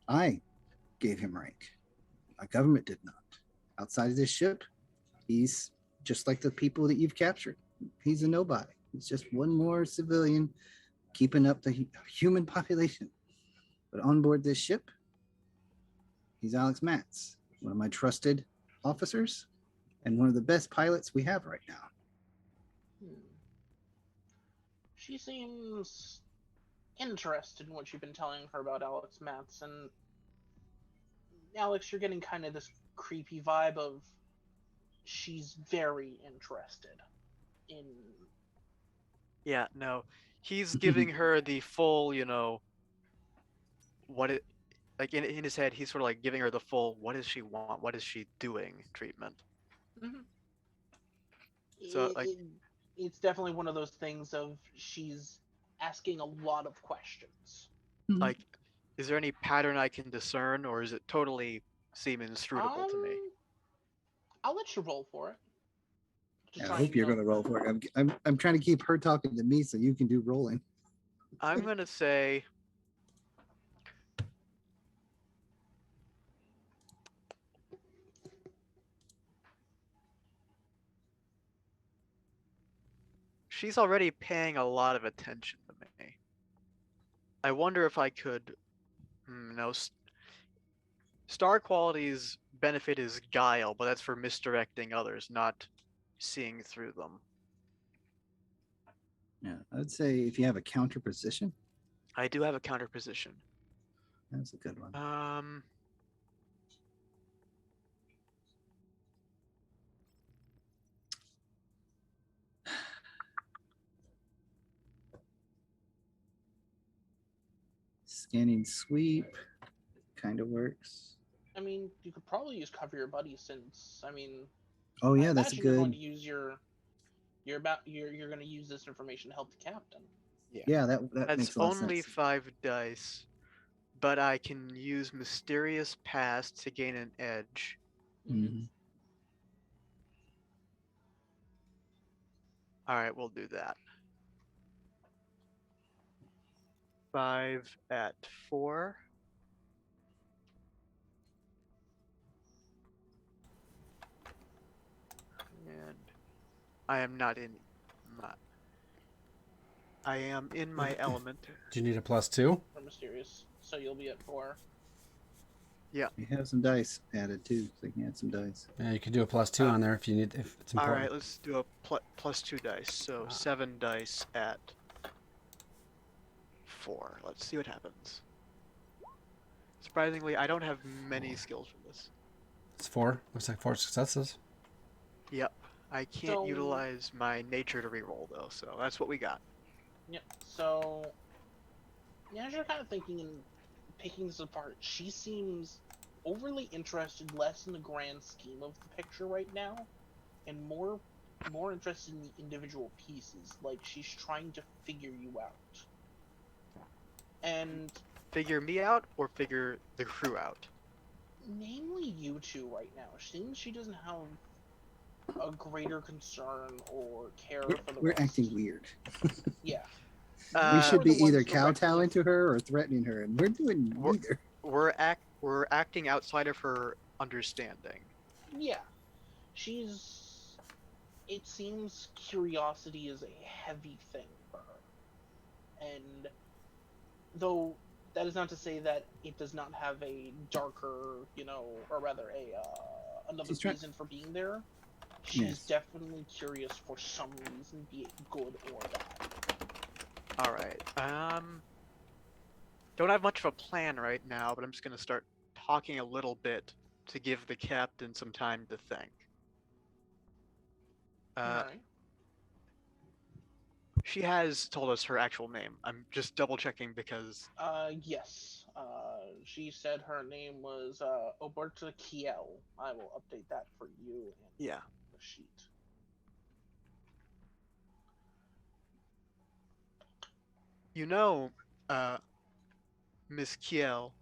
I gave him rank. My government did not. Outside of this ship, he's just like the people that you've captured. He's a nobody. He's just one more civilian keeping up the human population. But on board this ship, he's Alex Matz, one of my trusted officers and one of the best pilots we have right now. She seems interested in what you've been telling her about Alex Matz, and Alex, you're getting kind of this creepy vibe of she's very interested in. Yeah, no. He's giving her the full, what it, like in his head, he's sort of like giving her the full, what does she want? What is she doing treatment. Mm-hmm. So, like, it's definitely one of those things of she's asking a lot of questions. like, is there any pattern I can discern, or is it totally seem inscrutable to me? I'll let you roll for it. I hope you're going to roll for it. I'm trying to keep her talking to me so you can do rolling. I'm going to say... She's already paying a lot of attention to me. I wonder if I could... No. Star quality's benefit is guile, but that's for misdirecting others, not seeing through them. Yeah, I'd say if you have a counter position. I do have a counter position. That's a good one. Scanning sweep kind of works. I mean, you could probably use cover your buddy since, I mean... Oh yeah, that's you're good. going to use you're going to use this information to help the captain. Yeah, that that's makes a lot of only sense. 5 dice, but I can use Mysterious Past to gain an edge. Mm-hmm. All right, we'll do that. 5 at 4. And I am not in my... I am in my element. Do you need a +2? For mysterious, so you'll be at 4. Yeah. You have some dice added too, so you can add some dice. Yeah, you could do a +2 on there if you need, if it's important. All right, let's do a +2 dice. So 7 dice at 4. Let's see what happens. Surprisingly, I don't have many skills for this. It's 4. Looks like 4 successes. Yep. I can't utilize my nature to reroll though, so that's what we got. Yep. So, yeah, as you're kind of thinking and picking this apart, she seems overly interested less in the grand scheme of the picture right now, and more interested in the individual pieces. Like she's trying to figure you out. And figure me out or figure the crew out? Namely you two right now. Seems she doesn't have a greater concern or care for the We're rest. acting weird. Yeah. We should be either directly- kowtowing to her or threatening her, and we're doing neither. We're acting outside of her understanding. Yeah. She's it seems curiosity is a heavy thing for her. And though that is not to say that it does not have a darker, or rather another She's trying. reason for being there, she's Yes. definitely curious for some reason, be it good or bad. All right. Don't have much of a plan right now, but I'm just gonna start talking a little bit to give the captain some time to think. Uh, Alright. she has told us her actual name. I'm just double checking because Yes. She said her name was Oberta Kiel. I will update that for you in yeah, the sheet. you know, uh, Miss Kiel,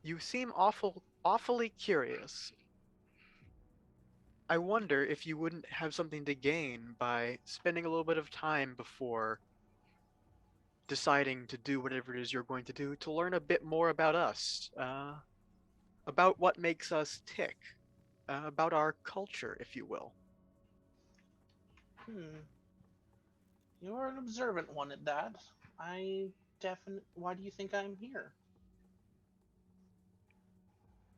you seem awfully curious. I wonder if you wouldn't have something to gain by spending a little bit of time before deciding to do whatever it is you're going to do to learn a bit more about us, about what makes us tick, about our culture, if you will. Hmm. You're an observant one at that. I definitely. Why do you think I'm here?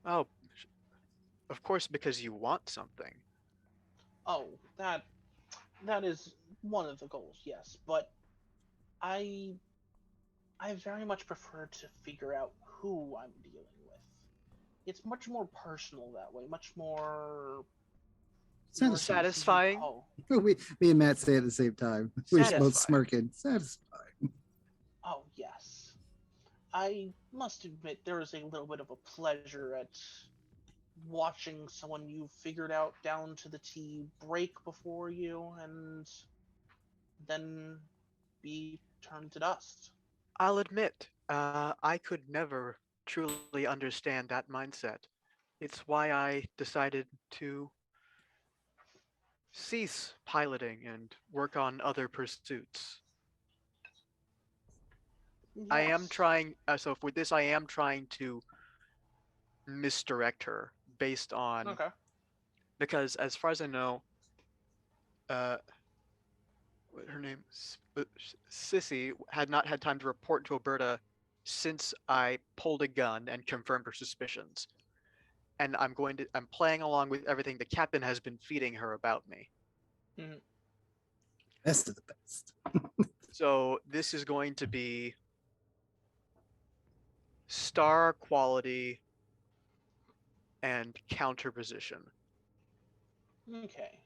Oh, of course, because you want something. Oh, that is one of the goals, yes. But I I very much prefer to figure out who I'm dealing with. It's much more personal that way, much more Satisfying. versus you. Satisfying? Oh, Me and Matt say it at the same time. We're both Satisfying. smirking. Satisfying. oh yes. I must admit there is a little bit of a pleasure at watching someone you figured out down to the T break before you and then be turned to dust. I'll admit, I could never truly understand that mindset. It's why I decided to cease piloting and work on other pursuits. I am Yes. trying, so with this, I am trying to misdirect her based on, Okay. because as far as I know, uh, what her name, Sissy, had not had time to report to Alberta since I pulled a gun and confirmed her suspicions. And I'm playing along with everything the captain has been feeding her about me. Mhm. Best of the best. So this is going to be star quality and counter position. Okay.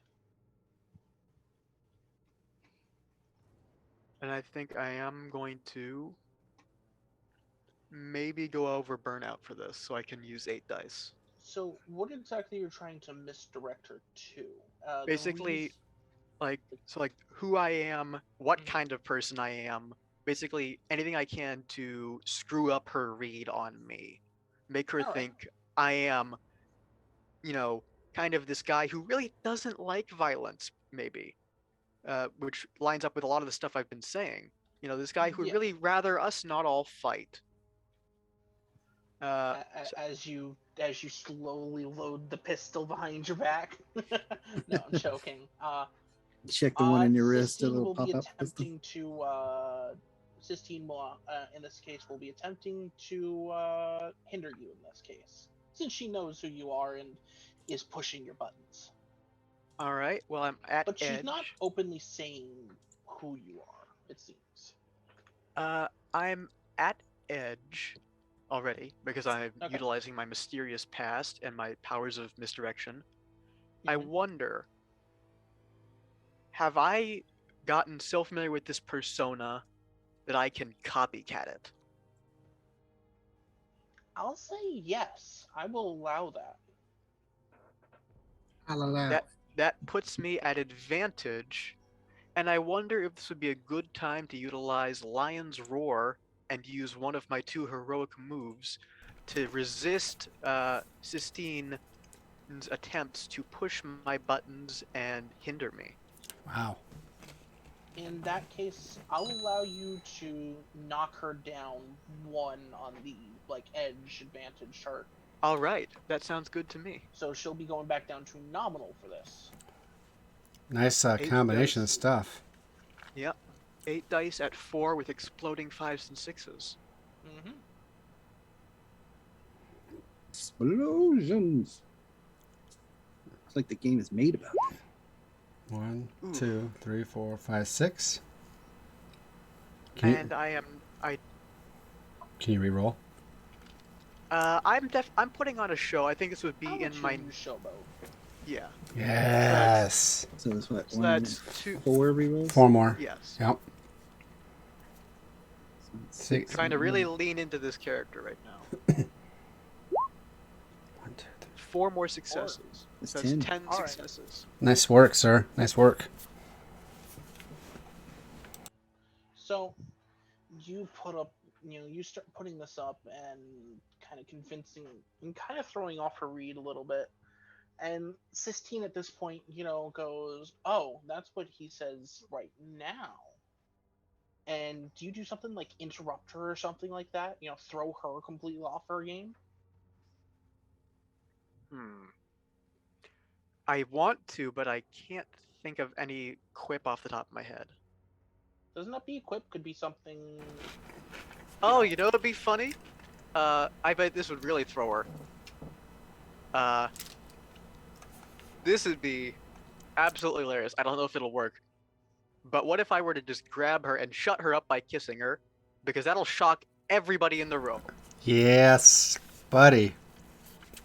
And I think I am going to maybe go over burnout for this so I can use 8 dice. So, what exactly you're trying to misdirect her to? The reason. Basically, like who I am, what kind of person I am, basically anything I can to screw up her read on me. Make her All right. think I am, you know, kind of this guy who really doesn't like violence, maybe. Which lines up with a lot of the stuff I've been saying. This guy who would Yeah. really rather us not all fight. Uh, so, As you slowly load the pistol behind your back. No, I'm joking. Check the one in your wrist, a Sistine little will be pop up pistol. attempting to. Sistine will, in this case, will be attempting to hinder you in this case, since she knows who you are and is pushing your buttons. all right, well, I'm at But she's not edge. openly saying who you are, it seems. I'm at edge already because I'm Okay. utilizing my mysterious past and my powers of misdirection. I Hmm. wonder, have I gotten so familiar with this persona that I can copycat it? I'll say yes. I will allow that. I'll allow That it. that puts me at advantage, and I wonder if this would be a good time to utilize Lion's Roar and use one of my 2 heroic moves to resist Sistine's attempts to push my buttons and hinder me. Wow. In that case, I'll allow you to knock her down one on the edge advantage chart. All right, that sounds good to me. So she'll be going back down to nominal for this. Nice 8 combination of dice. stuff. Yep. 8 dice at 4 with exploding 5s and 6s. Mm-hmm. Explosions. It's like the game is made about that. 1, Ooh. 2, 3, 4, 5, 6. And Can you re-roll? I'm putting on a show. I think this would be How in would my you showboat? yeah. Yes. So it's what? So One, that's 2. 4 rerolls? 4 more. Yes. Yep. So it's Six. Trying to really lean into this character right now. 1, 2, 3. 4 more successes. That's So 10. that's 10 All right. successes. Nice work, sir. Nice work. So you put up, you start putting this up and kind of convincing and kind of throwing off her read a little bit. And Sistine at this point, goes, "Oh, that's what he says right now." And do you do something like interrupt her or something like that? Throw her completely off her game? I want to, but I can't think of any quip off the top of my head. Doesn't that be equipped? Could be something. Oh, you know what'd be funny? I bet this would really throw her. This would be absolutely hilarious. I don't know if it'll work. But what if I were to just grab her and shut her up by kissing her? Because that'll shock everybody in the room. Yes, buddy.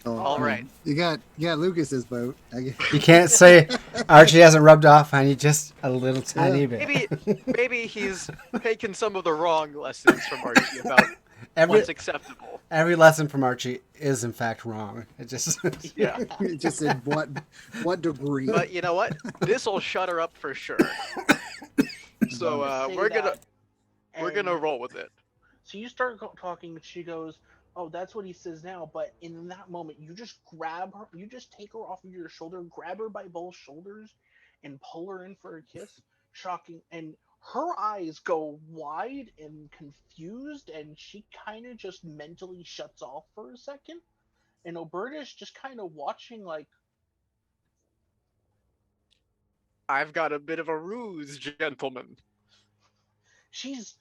Oh, All come on. right. You got Lucas's boat. You can't say Archie hasn't rubbed off on you just a little tiny bit. Maybe he's taken some of the wrong lessons from Archie about what's acceptable. Every lesson from Archie is in fact wrong. It just Yeah. Just in what degree? But you know what? This'll shut her up for sure. So Say we're that, gonna and roll with it. So you start talking, and she goes, "Oh, that's what he says now." But in that moment, you just grab her, you just take her off of your shoulder, grab her by both shoulders, and pull her in for a kiss. Shocking, and her eyes go wide and confused, and she kind of just mentally shuts off for a second. And Oberta's just kind of watching, like, I've got a bit of a ruse, gentlemen. she's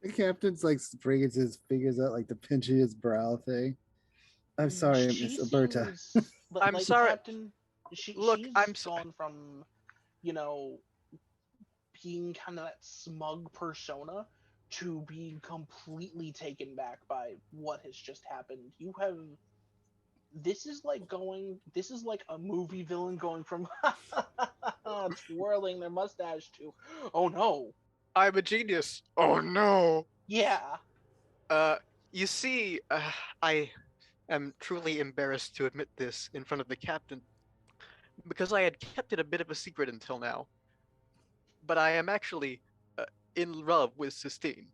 The captain's like bringing his fingers out like the pinching his brow thing. I'm sorry, she Miss Alberta. seems I'm like sorry. Captain. She's gone from, being kind of that smug persona to being completely taken back by what has just happened. This is like a movie villain going from twirling their mustache to, "Oh no." I'm a genius. Oh no. Yeah. You see, I am truly embarrassed to admit this in front of the captain, because I had kept it a bit of a secret until now. But I am actually in love with Sistine.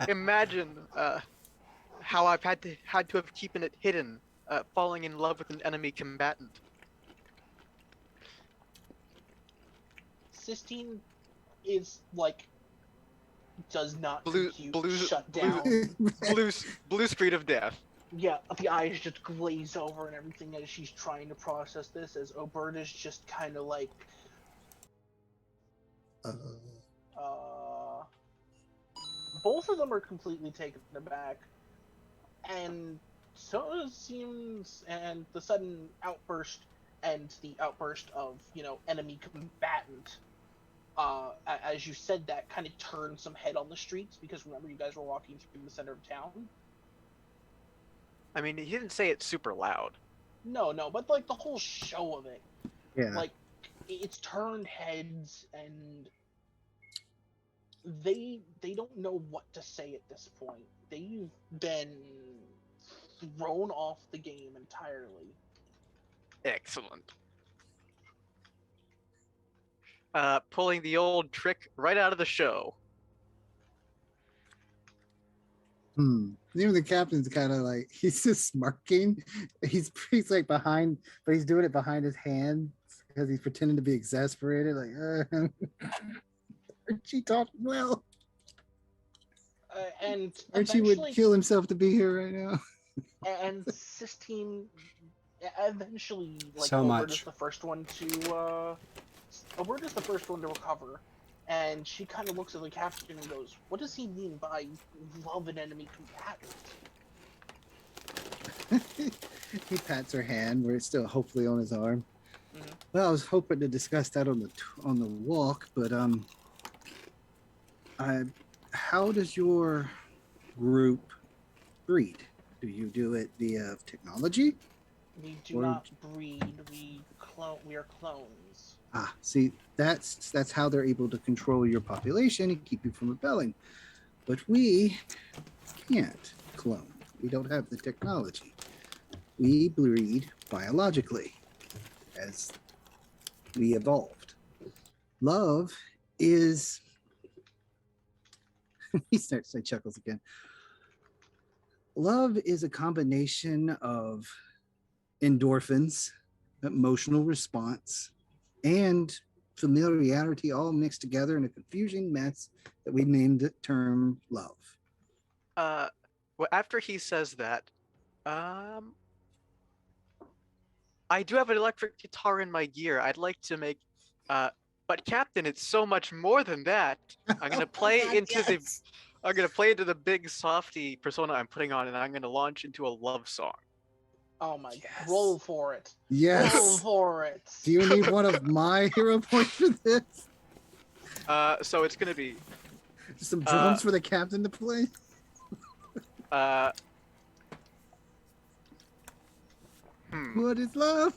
Imagine how I've had to have keeping it hidden, falling in love with an enemy combatant. Sistine is like, does not Blue shut down. Street of Death. Yeah, the eyes just glaze over and everything as she's trying to process this, as Oberta's just kind of like, both of them are completely taken aback, and so seems, and the sudden outburst and the outburst of, enemy combatant, as you said that, kind of turned some head on the streets, because remember, you guys were walking through the center of town. I mean, he didn't say it super loud. No, but like the whole show of it, Yeah. like, it's turned heads, and they don't know what to say at this point. They've been thrown off the game entirely. Excellent. Pulling the old trick right out of the show. Even the captain's kind of like, he's just smirking. He's like behind, but he's doing it behind his hands because he's pretending to be exasperated. Like, Archie taught him well. And Archie would eventually, kill himself to be here right now. and Sistine eventually, like, So Obert much. is the first one to Obert is the first one to recover, and she kind of looks at the captain and goes, "What does he mean by love an enemy combatant?" He pats her hand where it's still hopefully on his arm. Mhm. Well, I was hoping to discuss that on the walk, but how does your group breed? Do you do it via technology? We do Or- not breed. We are clones. Ah, see, that's how they're able to control your population and keep you from rebelling. But we can't clone. We don't have the technology. We breed biologically as we evolved. Love is he chuckles again. Love is a combination of endorphins, emotional response, and familiarity all mixed together in a confusing mess that we named the term love. Well, after he says that, I do have an electric guitar in my gear. I'd like to make, but Captain, it's so much more than that. I'm gonna play I'm gonna play into the big softy persona I'm putting on, and I'm gonna launch into a love song. Oh my! Yes. Roll for it. Roll Yes. for it. Do you need one of my hero points for this? So it's gonna be, Some drums for the captain to play? What is love?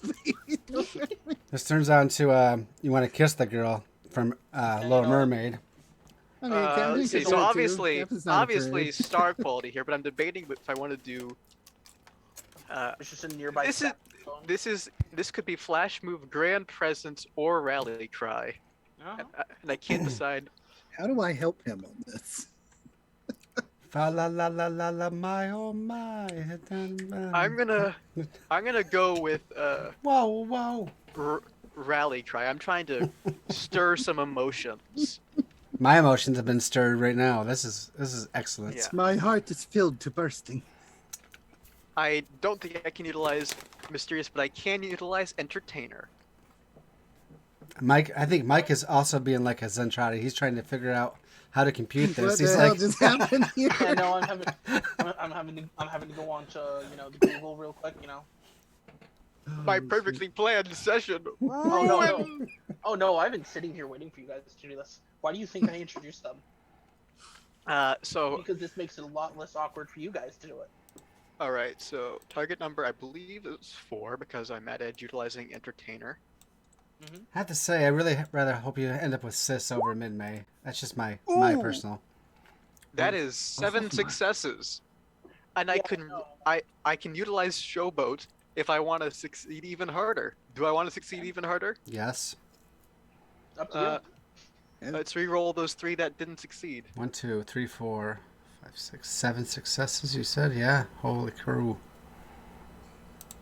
This turns out into you want to kiss the girl from Little Mermaid. I mean, Captain let's see. can So do it too. obviously, Captain's not obviously afraid. star quality here, but I'm debating if I want to do. It's just a nearby. This this could be flash move, grand presence, or rally cry, and I can't decide. How do I help him on this? Fa la la la la la my oh my. I'm gonna go with Whoa. rally cry. I'm trying to stir some emotions. My emotions have been stirred right now. This is excellent. Yeah. My heart is filled to bursting. I don't think I can utilize mysterious, but I can utilize entertainer. Mike, I think Mike is also being like a Zentradi. He's trying to figure out how to compute this. What He's the hell like, just happened here? I know I'm having to go on to the Google real quick. My perfectly planned session. Oh no! I've been sitting here waiting for you guys to do this. Why do you think I introduced them? So Because this makes it a lot less awkward for you guys to do it. all right. So target number, I believe, is 4 because I'm at edge utilizing entertainer. I have to say, I really rather hope you end up with Sis over Mid-May. That's just my Ooh. personal. That is 7 successes, and I can no. I can utilize Showboat if I want to succeed even harder. Do I want to succeed even harder? Yes. Up to you. Let's re-roll those 3 that didn't succeed. 1, 2, 3, 4, 5, 6, 7 successes. You said, yeah. Holy crew.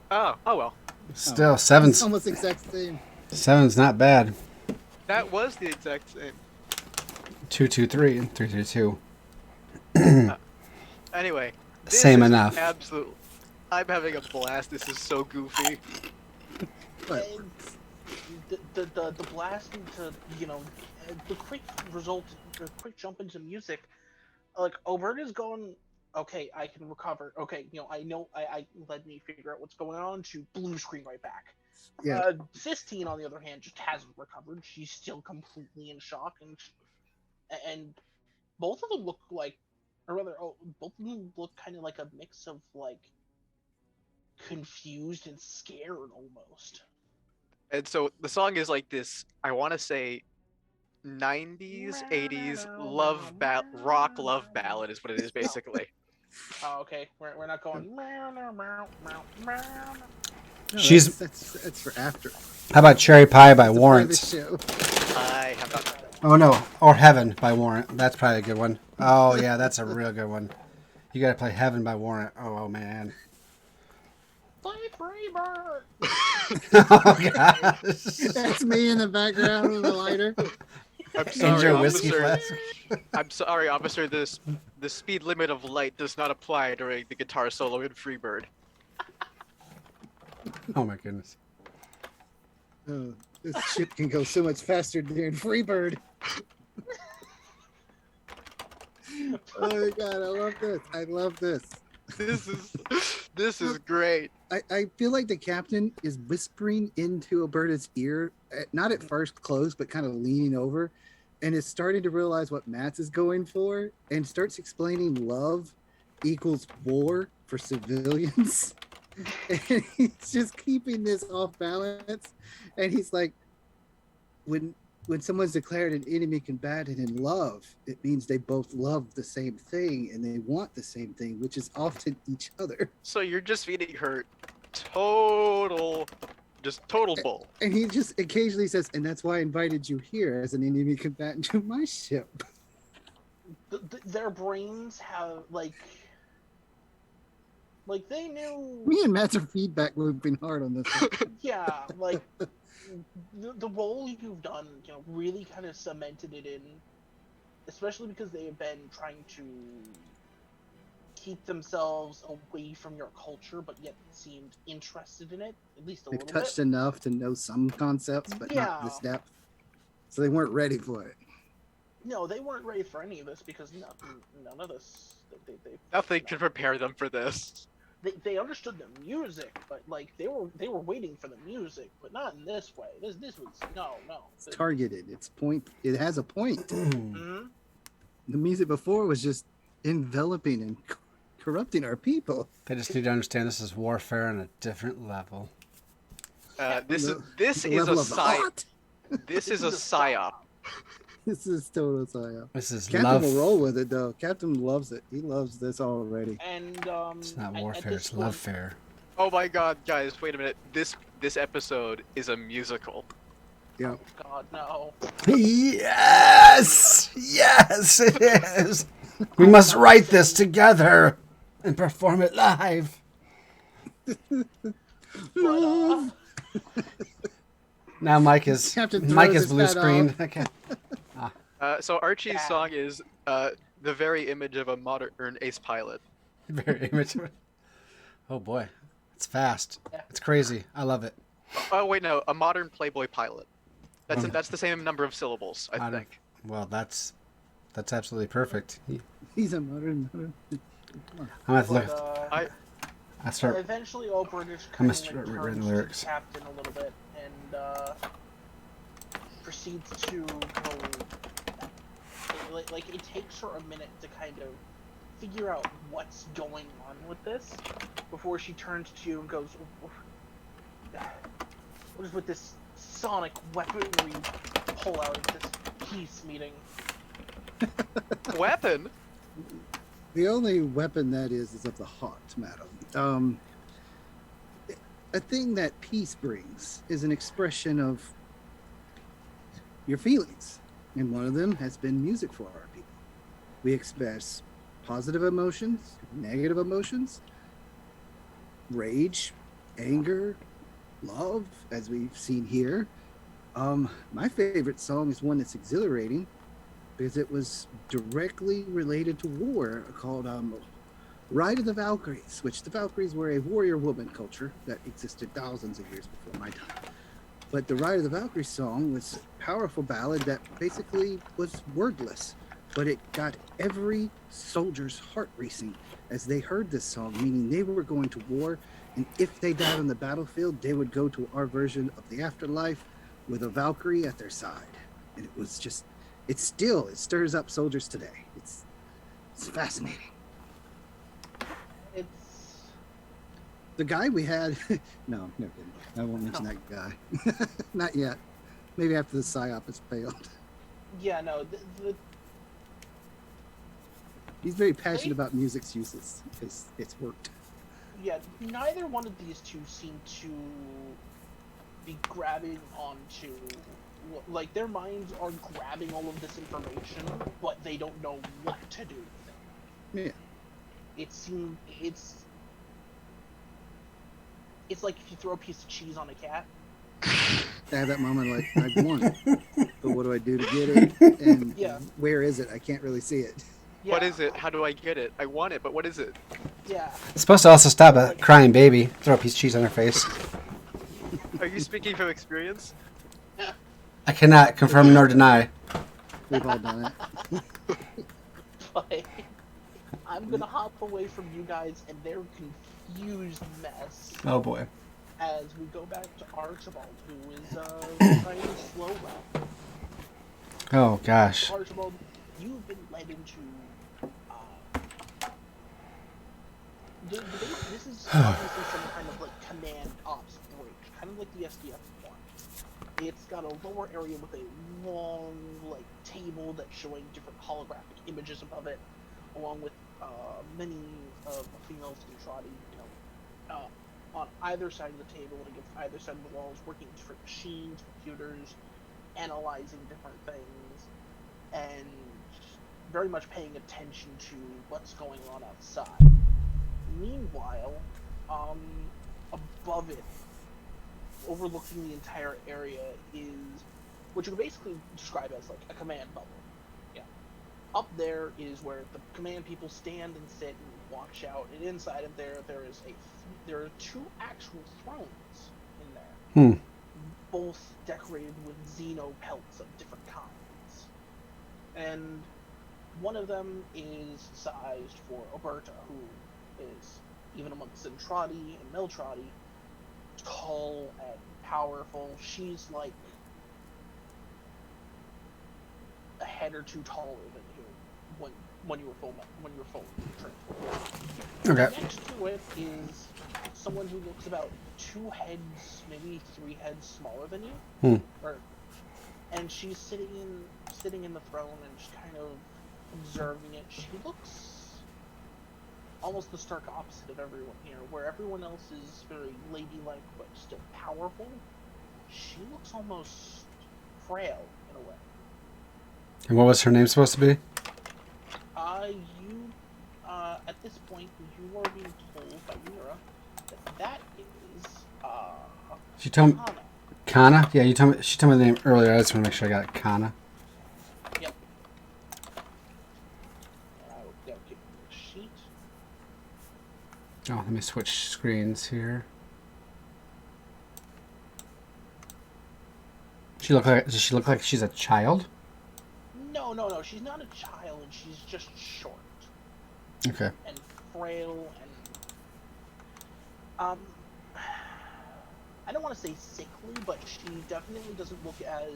Oh well. Still, It's seven's almost exact same. not bad. That was the exact same. 2, 2, 3, and 3, 3, 2. Anyway. This Same is enough. Absolutely. I'm having a blast. This is so goofy. But And the blast into the quick jump into music, like Alberta's going, okay, I can recover. Okay, I know I let me figure out what's going on to blue screen right back. yeah, Sistine, on the other hand, just hasn't recovered. She's still completely in shock, and both of them look like, or rather, both of them look kind of like a mix of like confused and scared almost. And so the song is like this, I want to say 90s, 80s rock love ballad is what it is basically. Oh, okay. We're not going. no, She's- that's for after. How about Cherry Pie by It's a Warrant? private show. I have not. Oh, no. Or Heaven by Warrant. That's probably a good one. Oh, yeah, that's a real good one. You got to play Heaven by Warrant. Oh, man. Play Freebird. Oh, gosh. That's me in the background with the lighter. I'm And sorry, your whiskey officer. flask. I'm sorry, officer. The speed limit of light does not apply during the guitar solo in Freebird. Oh my goodness. Oh, this ship can go so much faster than Freebird. Oh my god, I love this. I love this. This is great. I feel like the captain is whispering into Alberta's ear, not at first close, but kind of leaning over, and is starting to realize what Matt's is going for, and starts explaining love equals war for civilians. And he's just keeping this off balance. And he's like, when someone's declared an enemy combatant in love, it means they both love the same thing and they want the same thing, which is often each other. So you're just feeding her total bull. And he just occasionally says, and that's why I invited you here as an enemy combatant to my ship. Their brains have like they knew. Me and Matt's are feedback looping hard on this one. Yeah, like the role you've done, really kind of cemented it in, especially because they have been trying to keep themselves away from your culture, but yet seemed interested in it, at least a They've little touched bit. enough to know some concepts, but not this depth. So they weren't ready for it. No, they weren't ready for any of this because none of this. Nothing can prepare them for this. They understood the music, but like they were waiting for the music, but not in this way. This was no. It's targeted. It's point. It has a point. Mm-hmm. The music before was just enveloping and corrupting our people. They just need to understand this is warfare on a different level. This is The a level of psy. hot. This is a psyop. This is total psyop. This is Captain love. will roll with it though. Captain loves it. He loves this already. And It's not at warfare, this it's love point- fair. Oh my god, guys, wait a minute. This episode is a musical. Yeah. God no. Yes! Yes, it is! We must write this together and perform it live. But, Now Mike is Captain Mike throws is his blue hat screened. Okay. So Archie's Yeah. song is the very image of a modern ace pilot. Very immature. Oh boy. It's fast. It's crazy. I love it. Oh wait, no, a modern Playboy pilot. Okay. That's the same number of syllables, I Modern- think. Well, that's absolutely perfect. He's a modern. I'm gonna have to look. but, I start. eventually Oprah just I'm kind of gonna like start rewriting turns to lyrics. the captain a little bit and proceeds to go. Like it takes her a minute to kind of figure out what's going on with this before she turns to you and goes, "What is with this sonic weaponry you pull out of this peace meeting?" Weapon? The only weapon that is of the heart, madam. A thing that peace brings is an expression of your feelings, and one of them has been music for our people. We express positive emotions, negative emotions, rage, anger, love, as we've seen here. My favorite song is one that's exhilarating because it was directly related to war, called Ride of the Valkyries, which the Valkyries were a warrior woman culture that existed thousands of years before my time. But the Ride of the Valkyries song was a powerful ballad that basically was wordless, but it got every soldier's heart racing as they heard this song, meaning they were going to war, and if they died on the battlefield, they would go to our version of the afterlife with a Valkyrie at their side. And it was just, it stirs up soldiers today. It's fascinating. It's The guy we had, no kidding. I won't mention that guy. Not yet. Maybe after the psyop has failed. yeah, no. He's very passionate about music's uses because it's worked. Yeah, neither one of these two seem to be grabbing onto, like, their minds are grabbing all of this information, but they don't know what to do with it. Yeah. It's like if you throw a piece of cheese on a cat. I have that moment like I want it, but what do I do to get it? And Yeah. where is it? I can't really see it. Yeah. What is it? How do I get it? I want it, but what is it? Yeah. It's supposed to also stop a crying baby. Throw a piece of cheese on her face. Are you speaking from experience? I cannot confirm nor deny. We've all done it. But I'm gonna hop away from you guys and their confused mess Oh boy. as we go back to Archibald, who is trying to slow run. Oh gosh. Archibald, you've been led into. This is obviously some kind of like command ops bridge, kind of like the SDF one. It's got a lower area with a long like table that's showing different holographic images above it, along with many of the females Neutrati, on either side of the table and against either side of the walls, working different machines, computers, analyzing different things, and very much paying attention to what's going on outside. Meanwhile, above it, overlooking the entire area, is what you could basically describe as like a command bubble. Yeah. Up there is where the command people stand and sit and watch out, and inside of there, there are two actual thrones in there, both decorated with xeno pelts of different kinds, and one of them is sized for Oberta, who is, even amongst Zentradi and Miltrati, tall and powerful. She's like a head or two taller than you when you were full transformed. Okay. Next to it is someone who looks about 2 heads, maybe 3 heads smaller than you. And she's sitting in the throne and just kind of observing it. She looks almost the stark opposite of everyone here, where everyone else is very ladylike but still powerful. She looks almost frail in a way. And what was her name supposed to be? At this point, you are being told by Mira that is, She told me Hana. Kana? Yeah, she told me the name earlier. I just want to make sure I got it. Kana. Yep. I'll give you a sheet. Oh, let me switch screens here. Does she look like she's a child? No. She's not a child. She's just short. Okay. And frail and I don't want to say sickly, but she definitely doesn't look as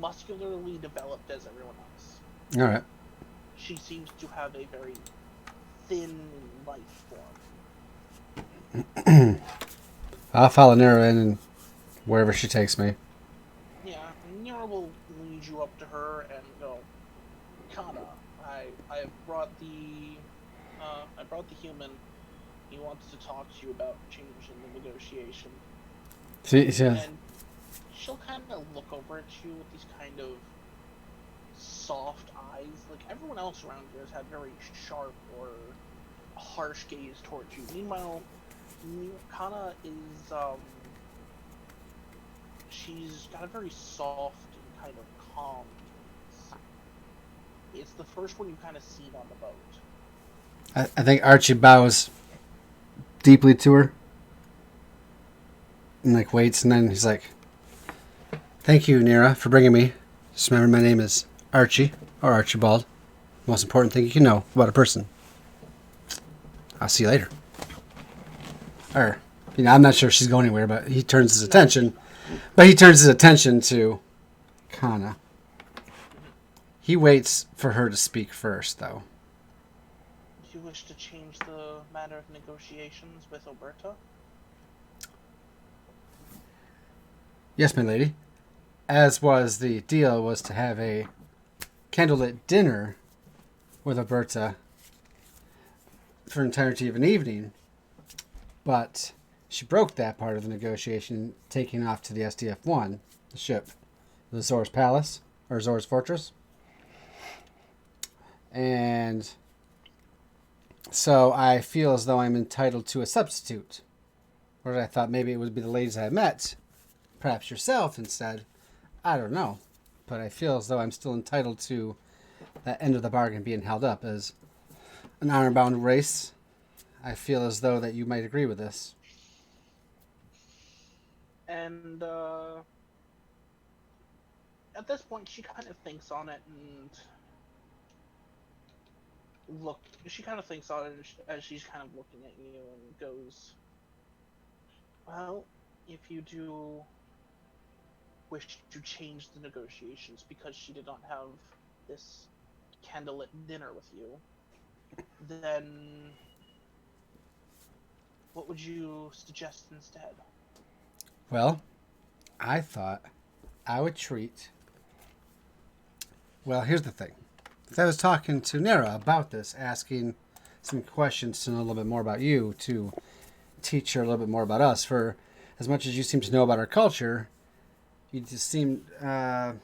muscularly developed as everyone else. All right. She seems to have a very thin life form. I'll follow Nero in and wherever she takes me. Yeah, Nira will lead you up to her and go, Kana, I have brought the human. He wants to talk to you about change in the negotiation. And she'll kind of look over at you with these kind of soft eyes. Like everyone else around here has had very sharp or harsh gaze towards you. Meanwhile, Kana is she's got a very soft and kind of calm gaze. It's the first one you kind of seen on the boat. I think Archie bows deeply to her and like waits, and then he's like, "Thank you, Nira, for bringing me. Just remember, my name is Archie or Archibald. The most important thing you can know about a person. I'll see you later." Or, I'm not sure if she's going anywhere, but he turns his attention. But he turns his attention to Kana. He waits for her to speak first, though. Do you wish to change the matter of negotiations with Oberta? Yes, my lady. As was the deal, was to have a candlelit dinner with Oberta for entirety of an evening. But she broke that part of the negotiation, taking off to the SDF-1, the ship, the Zor's Palace, or Zor's Fortress. And so I feel as though I'm entitled to a substitute. Or I thought maybe it would be the ladies I met perhaps yourself and said, I don't know, but I feel as though I'm still entitled to that end of the bargain being held up as an honor-bound race. I feel as though that you might agree with this. And at this point, she kind of thinks on it and she kind of thinks on it as she's kind of looking at you and goes, well, if you do wish to change the negotiations because she did not have this candlelit dinner with you, then what would you suggest instead? Well, I thought I would treat... Well, here's the thing. I was talking to Nera about this, asking some questions to know a little bit more about you, to teach her a little bit more about us. For as much as you seem to know about our culture, you just seem, not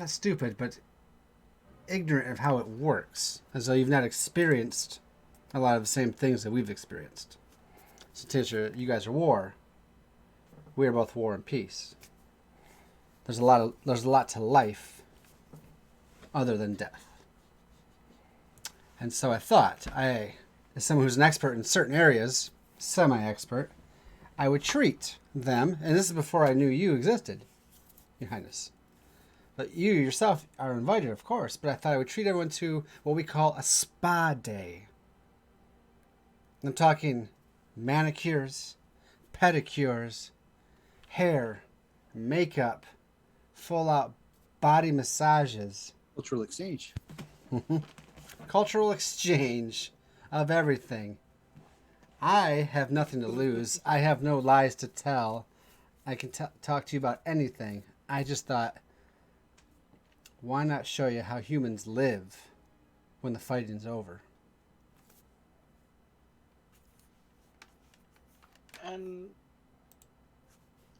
stupid, but ignorant of how it works, as though you've not experienced a lot of the same things that we've experienced. So, teacher, you guys are war. We are both war and peace. There's a lot to life other than death. And so I thought, as someone who's an expert in certain areas, semi-expert, I would treat them, and this is before I knew you existed, Your Highness. But you yourself are invited, of course, but I thought I would treat everyone to what we call a spa day. I'm talking manicures, pedicures, hair, makeup, full-out body massages. Cultural exchange. Cultural exchange of everything. I have nothing to lose. I have no lies to tell. I can talk to you about anything. I just thought, why not show you how humans live when the fighting's over? And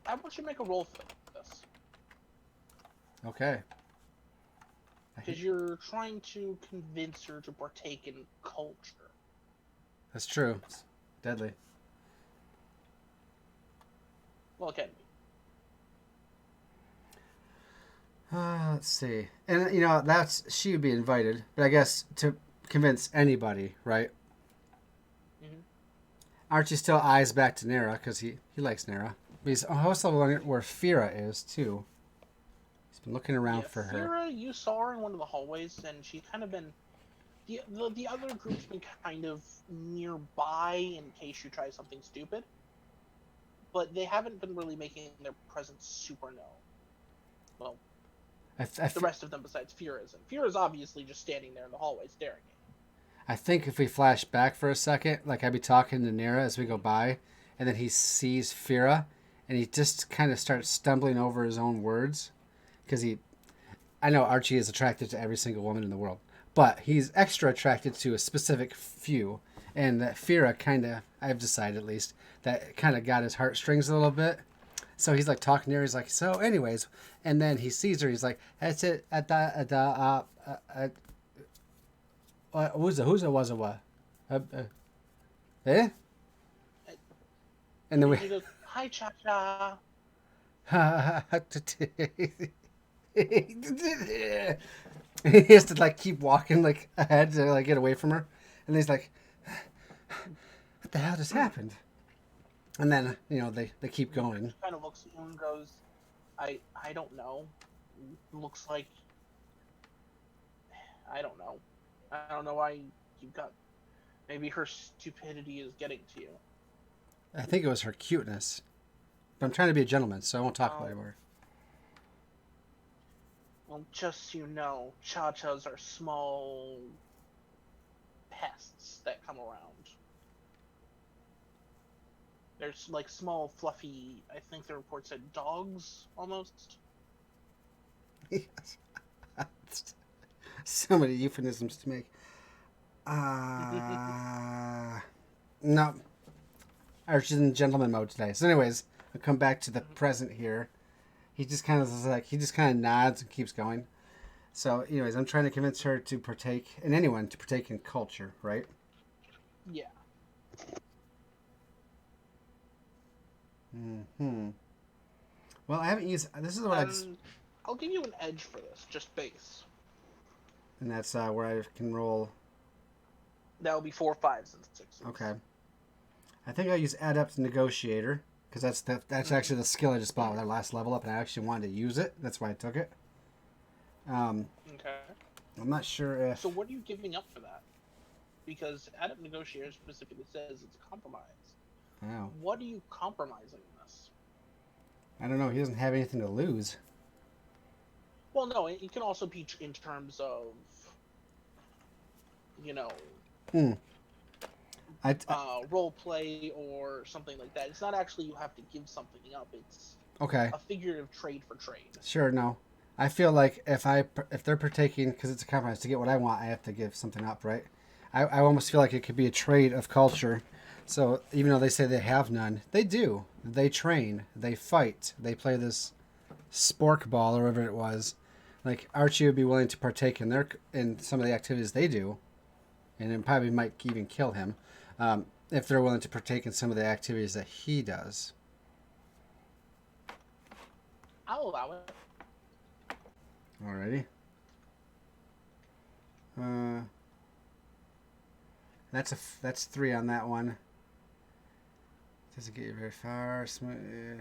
I want you to make a roll for this. Okay. Because you're trying to convince her to partake in culture. That's true. It's deadly. Well, it can be. Let's see. And, she would be invited. But I guess to convince anybody, right? Mm-hmm. Archie still eyes back to Nera because he likes Nera. But he's also wondering where Fira is, too. He's been looking around for her. Fira, you saw her in one of the hallways, and she's kind of been... The other group's been kind of nearby in case you try something stupid. But they haven't been really making their presence super known. Well, the rest of them besides Fira isn't. Fira's obviously just standing there in the hallway staring at you. I think if we flash back for a second, like I'd be talking to Nera as we go by, and then he sees Fira, and he just kind of starts stumbling over his own words. Because I know Archie is attracted to every single woman in the world, but he's extra attracted to a specific few. And that Fira kind of, I've decided at least, that kind of got his heartstrings a little bit. So he's like talking to her. He's like, so anyways, and then he sees her. He's like, that's it. Who's what? Eh? And then He goes, hi, Cha-Cha. He has to like keep walking like ahead to like get away from her, and he's like, what the hell just happened? And then they keep going. She kind of looks at you and goes, I don't know. Looks like, I don't know. I don't know why you got, maybe her stupidity is getting to you. I think it was her cuteness, but I'm trying to be a gentleman, so I won't talk about it anymore. Well, just so you know, Cha-Chas are small pests that come around. They're like small, fluffy, I think the report said dogs, almost. Yes. So many euphemisms to make. No. Archie's in gentleman mode today. So anyways, I'll come back to the present here. He just kind of nods and keeps going. So anyways, I'm trying to convince her to partake, and anyone to partake in culture, right? Yeah. Well, I haven't used. This is what I'll give you an edge for this, just base. and that's where I can roll. That'll be 4 5s and 6s. Okay. I think I use Adept Negotiator because that's actually the skill I just bought with our last level up, and I actually wanted to use it. That's why I took it. Okay. I'm not sure if. So what are you giving up for that? Because Adept Negotiator specifically says it's a compromise. Oh. What are you compromising in this? I don't know. He doesn't have anything to lose. Well, no, it can also be in terms of, you know, role play or something like that. It's not actually you have to give something up. It's okay. A figurative trade for trade. Sure. No. I feel like if they're partaking because it's a compromise to get what I want, I have to give something up, right? I almost feel like it could be a trade of culture. So even though they say they have none, they do. They train. They fight. They play this spork ball or whatever it was. Like Archie would be willing to partake in some of the activities they do, and it probably might even kill him if they're willing to partake in some of the activities that he does. I'll allow it. Alrighty. That's 3 on that one. Doesn't get you very far. Smooth.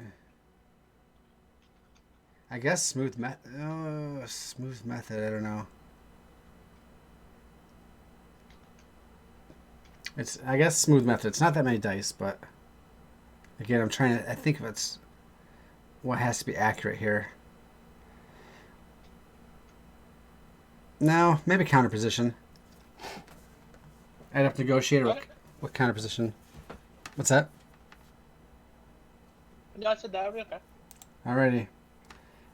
I guess smooth method. I don't know. I guess smooth method. It's not that many dice, but again, I think of it's what has to be accurate here. No, maybe counter position. I'd have to negotiate with counter position. What's that? No, I said that would be okay. Alrighty.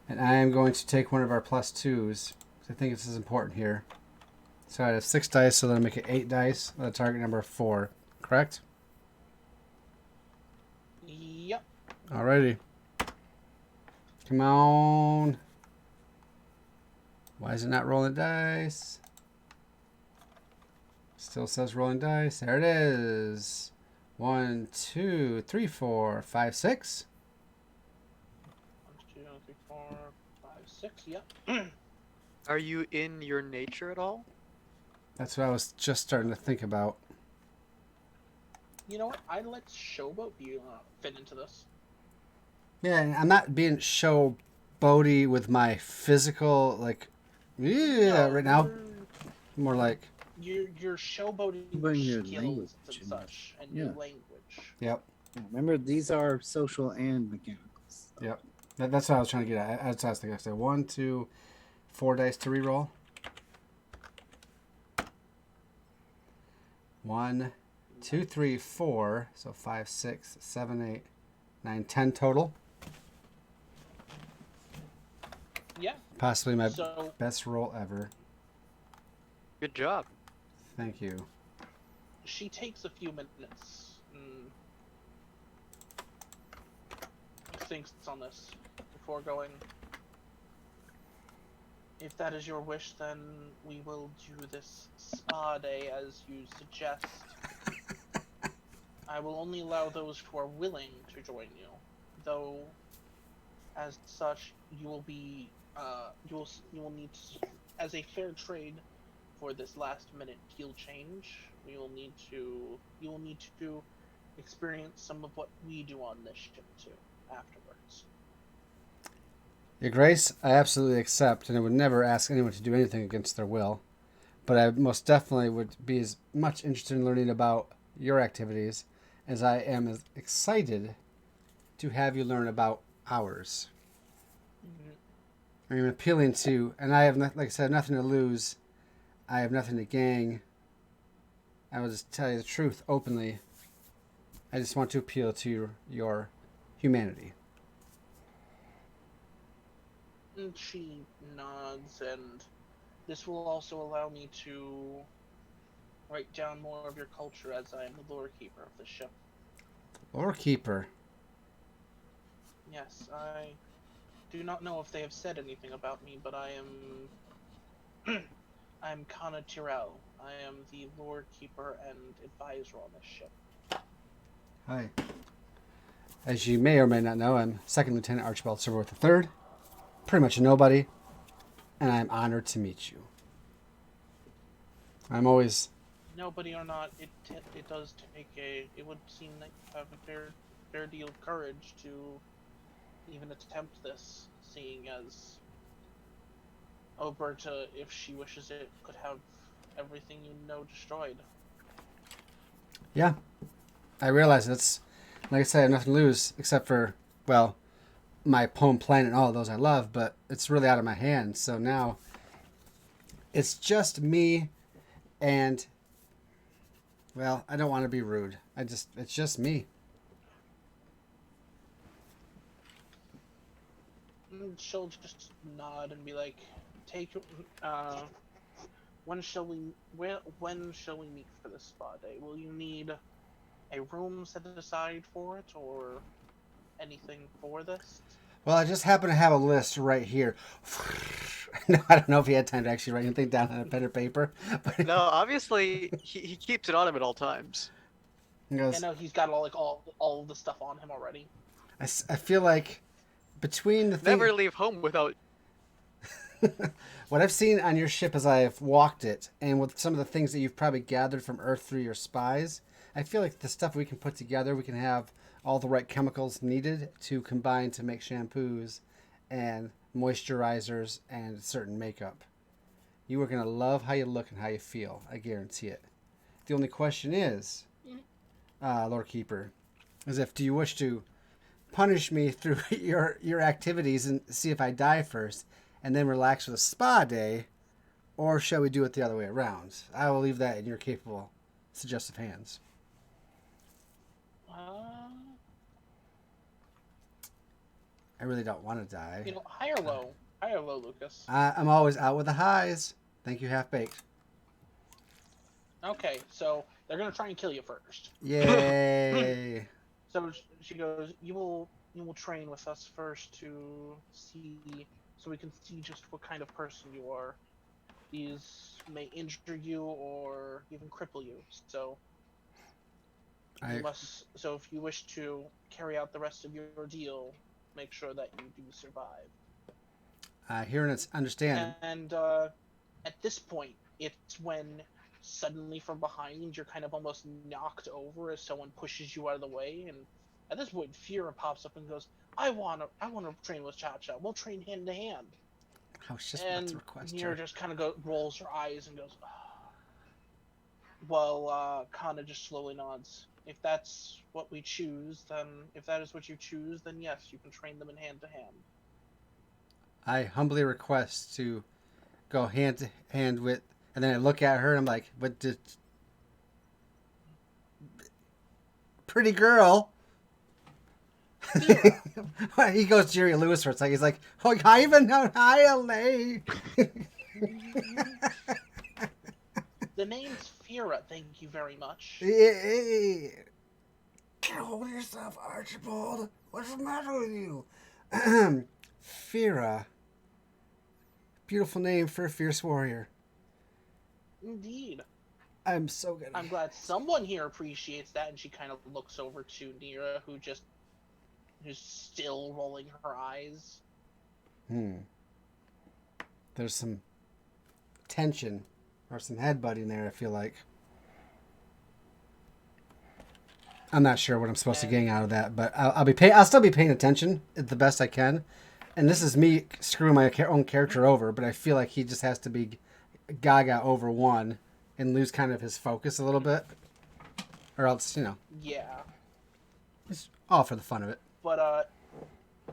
And I am going to take one of our +2s. I think this is important here. So I have 6 dice, so that'll make it 8 dice with a target number of 4. Correct? Yep. Alrighty. Come on. Why is it not rolling dice? Still says rolling dice. There it is. 1, 2, 3, 4, 5, 6. 1, 2, 3, 4, 5, 6. Yep. Are you in your nature at all? That's what I was just starting to think about. You know what? I'd let Showboat fit into this. Yeah, and I'm not being showboaty with my physical, like, right now. More like... You're showboating your skills language and such, and your language. Yep. Yeah, remember, these are social and mechanical. So. Yep. That's what I was trying to get at. That's what I was thinking. So 1, 2, 4 dice to reroll. 1, 2, 3, 4. So 5, 6, 7, 8, 9, 10 total. Yeah. Possibly my best roll ever. Good job. Thank you. She takes a few minutes. Thinks on this before going. If that is your wish, then we will do this spa day as you suggest. I will only allow those who are willing to join you, though. As such, you will be you will need to, as a fair trade for this last minute deal change. You will need to experience some of what we do on this ship too afterwards. Your Grace, I absolutely accept, and I would never ask anyone to do anything against their will. But I most definitely would be as much interested in learning about your activities as I am as excited to have you learn about ours. I'm appealing to, and I have, like I said, nothing to lose. I have nothing to gain. I will just tell you the truth openly. I just want to appeal to your humanity. And she nods, and this will also allow me to write down more of your culture, as I am the lore keeper of the ship. Lore keeper? Yes, I do not know if they have said anything about me, but I am Kana Tyrell. I am the lore keeper and advisor on this ship. Hi. As you may or may not know, I'm Second Lieutenant Archibald Serworth III, pretty much a nobody, and I'm honored to meet you. I'm always... Nobody or not, it does take it would seem that you have a fair deal of courage to even attempt this, seeing as Oberta, if she wishes it, could have everything you know destroyed. Yeah, I realize it's, like I said, I have nothing to lose except for, well, my home planet and all of those I love, but it's really out of my hands. So now it's just me and, well, I don't want to be rude. It's just me. And she'll just nod and be like, when shall we meet for this spa day? Will you need a room set aside for it, or anything for this? Well, I just happen to have a list right here. No, I don't know if he had time to actually write anything down on a pen or paper. But No, obviously he keeps it on him at all times. he goes, I know he's got all of the stuff on him already. I feel like between the Never leave home without. what I've seen on your ship as I've walked it, and with some of the things that you've probably gathered from Earth through your spies, I feel like the stuff we can put together, we can have all the right chemicals needed to combine to make shampoos and moisturizers and certain makeup. You are going to love how you look and how you feel. I guarantee it. The only question is, Lord Keeper, is do you wish to punish me through your activities and see if I die first, and then relax with a spa day, or shall we do it the other way around? I will leave that in your capable, suggestive hands. I really don't want to die. High or low? High or low, Lucas? I'm always out with the highs. Thank you, Half Baked. Okay, so they're gonna try and kill you first. Yay! So she goes, you will train with us first to see, so we can see just what kind of person you are. These may injure you or even cripple you. So So if you wish to carry out the rest of your ordeal, make sure that you do survive. I hear and understand. And at this point, it's when suddenly from behind you're kind of almost knocked over as someone pushes you out of the way, and at this point Fira pops up and goes, I wanna train with Cha-Cha. We'll train hand to hand. I was just about to request Mira just kind of rolls her eyes and goes, well, Kana just slowly nods. If that's what we choose, then if that is what you choose, then yes, you can train them in hand to hand. I humbly request to go hand to hand with, and then I look at her and I'm like, what did... Pretty girl. He goes Jerry Lewis for it. He's like, oh, I even know hi, LA. The name's Fira, thank you very much. Hey. Hold yourself, Archibald. What's the matter with you? Fira. Beautiful name for a fierce warrior. Indeed. I'm so good. I'm glad someone here appreciates that, and she kind of looks over to Nira, who's still rolling her eyes. There's some tension or some headbutting there, I feel like. I'm not sure what I'm supposed to gain out of that, but I'll still be paying attention the best I can. And this is me screwing my own character over, but I feel like he just has to be gaga over one and lose kind of his focus a little bit. Or else, Yeah. It's all for the fun of it. But,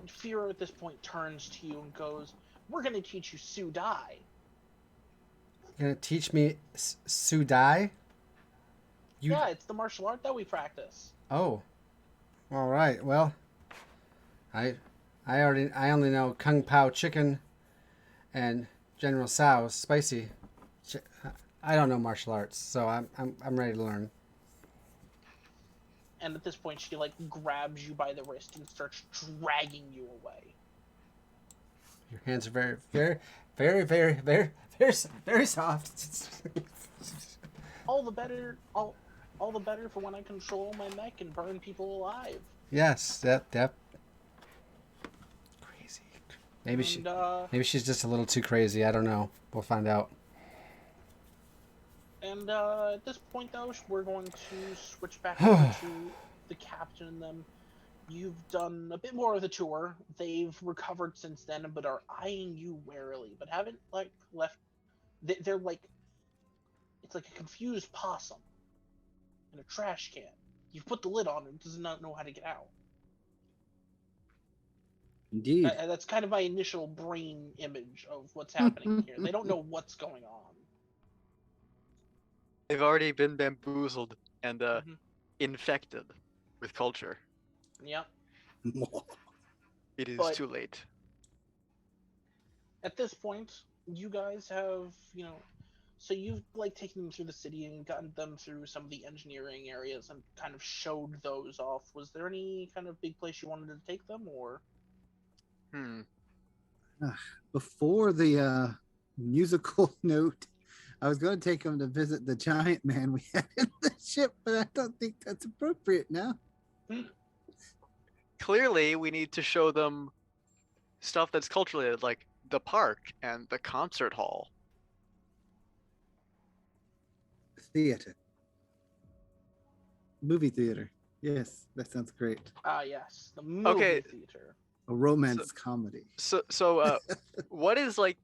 Fira at this point turns to you and goes, we're going to teach you Sudai. You're going to teach me Sudai? Yeah, it's the martial art that we practice. Oh. All right. Well, I only know Kung Pao chicken and General Tso's spicy. I don't know martial arts, so I'm ready to learn. And at this point, she grabs you by the wrist and starts dragging you away. Your hands are very, very, very, very, very, very, very soft. All the better for when I control my mech and burn people alive. Yes, yep. Crazy. Maybe And maybe she's just a little too crazy. I don't know. We'll find out. at this point, though, we're going to switch back over to the captain and them. You've done a bit more of the tour. They've recovered since then, but are eyeing you warily, but haven't like left. They're like, it's like a confused possum in a trash can. You've put the lid on and does not know how to get out. Indeed. That's kind of my initial brain image of what's happening here. They don't know what's going on. They've already been bamboozled and Mhm. infected with culture. Yeah. It is But- too late. At this point, you guys have, so you've like taken them through the city and gotten them through some of the engineering areas and kind of showed those off. Was there any kind of big place you wanted to take them, or? Before the musical note, I was going to take him to visit the giant man we had in the ship, but I don't think that's appropriate now. Clearly, we need to show them stuff that's culturally like the park and the concert hall. Theater. Movie theater. Yes, that sounds great. Ah, yes, the movie Okay. theater. A romance comedy. So, what is like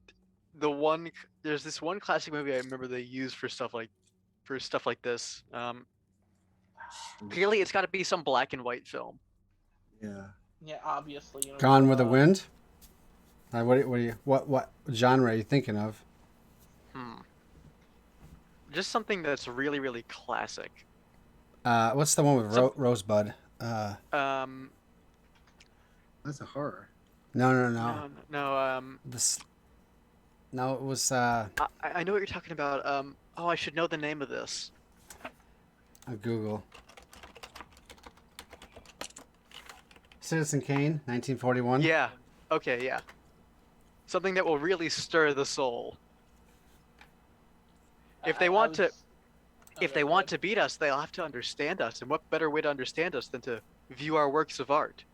the one? There's this one classic movie I remember they used for stuff like this. Clearly, it's got to be some black and white film. Yeah. Yeah, obviously. Gone with the Wind. What genre are you thinking of? Just something that's really, really classic. What's the one with Rosebud? That's a horror. No. No. No, it was. I know what you're talking about. Oh, I should know the name of this. Google. Citizen Kane, 1941. Yeah. Okay. Yeah. Something that will really stir the soul. If they want to, if they want to beat us, they'll have to understand us. And what better way to understand us than to view our works of art?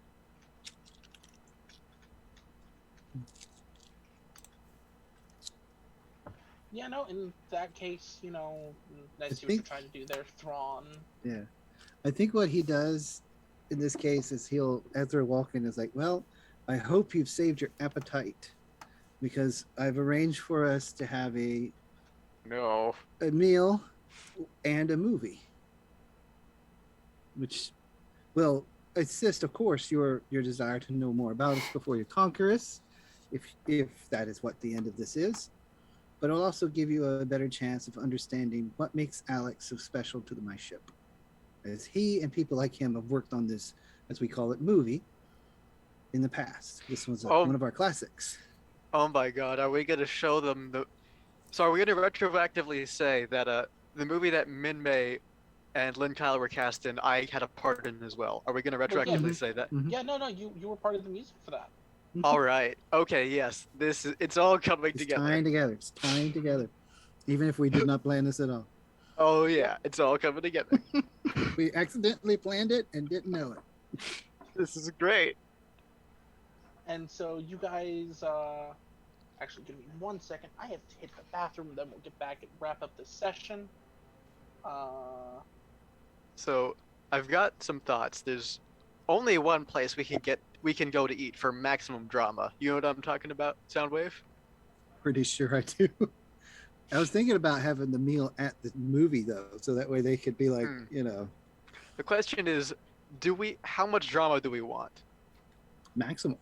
Yeah, no, in that case, I see what you're think- trying to do there, Thrawn. Yeah. I think what he does in this case is he'll, as they're walking, is like, well, I hope you've saved your appetite because I've arranged for us to have a meal and a movie, which will assist, of course, your desire to know more about us before you conquer us, if that is what the end of this is. But it'll also give you a better chance of understanding what makes Alex so special to my ship, as he and people like him have worked on this, as we call it, movie in the past. This was one of our classics. Oh my God! Are we gonna show them the? So are we gonna retroactively say that the movie that Min Mei and Lynn Kyle were cast in, I had a part in as well? Are we gonna retroactively say that? Mhm. Yeah, no, you were part of the music for that. All right. Okay. Yes. It's all coming It's together. tying together. It's tying together. Even if we did not plan this at all. Oh yeah, it's all coming together. We accidentally planned it and didn't know it. This is great. And so you guys, actually give me 1 second. I have to hit the bathroom, then we'll get back and wrap up this session. So I've got some thoughts. There's only one place we can go to eat for maximum drama. You know what I'm talking about, Soundwave? Pretty sure I do. I was thinking about having the meal at the movie though, so that way they could be like, The question is, how much drama do we want? maximum.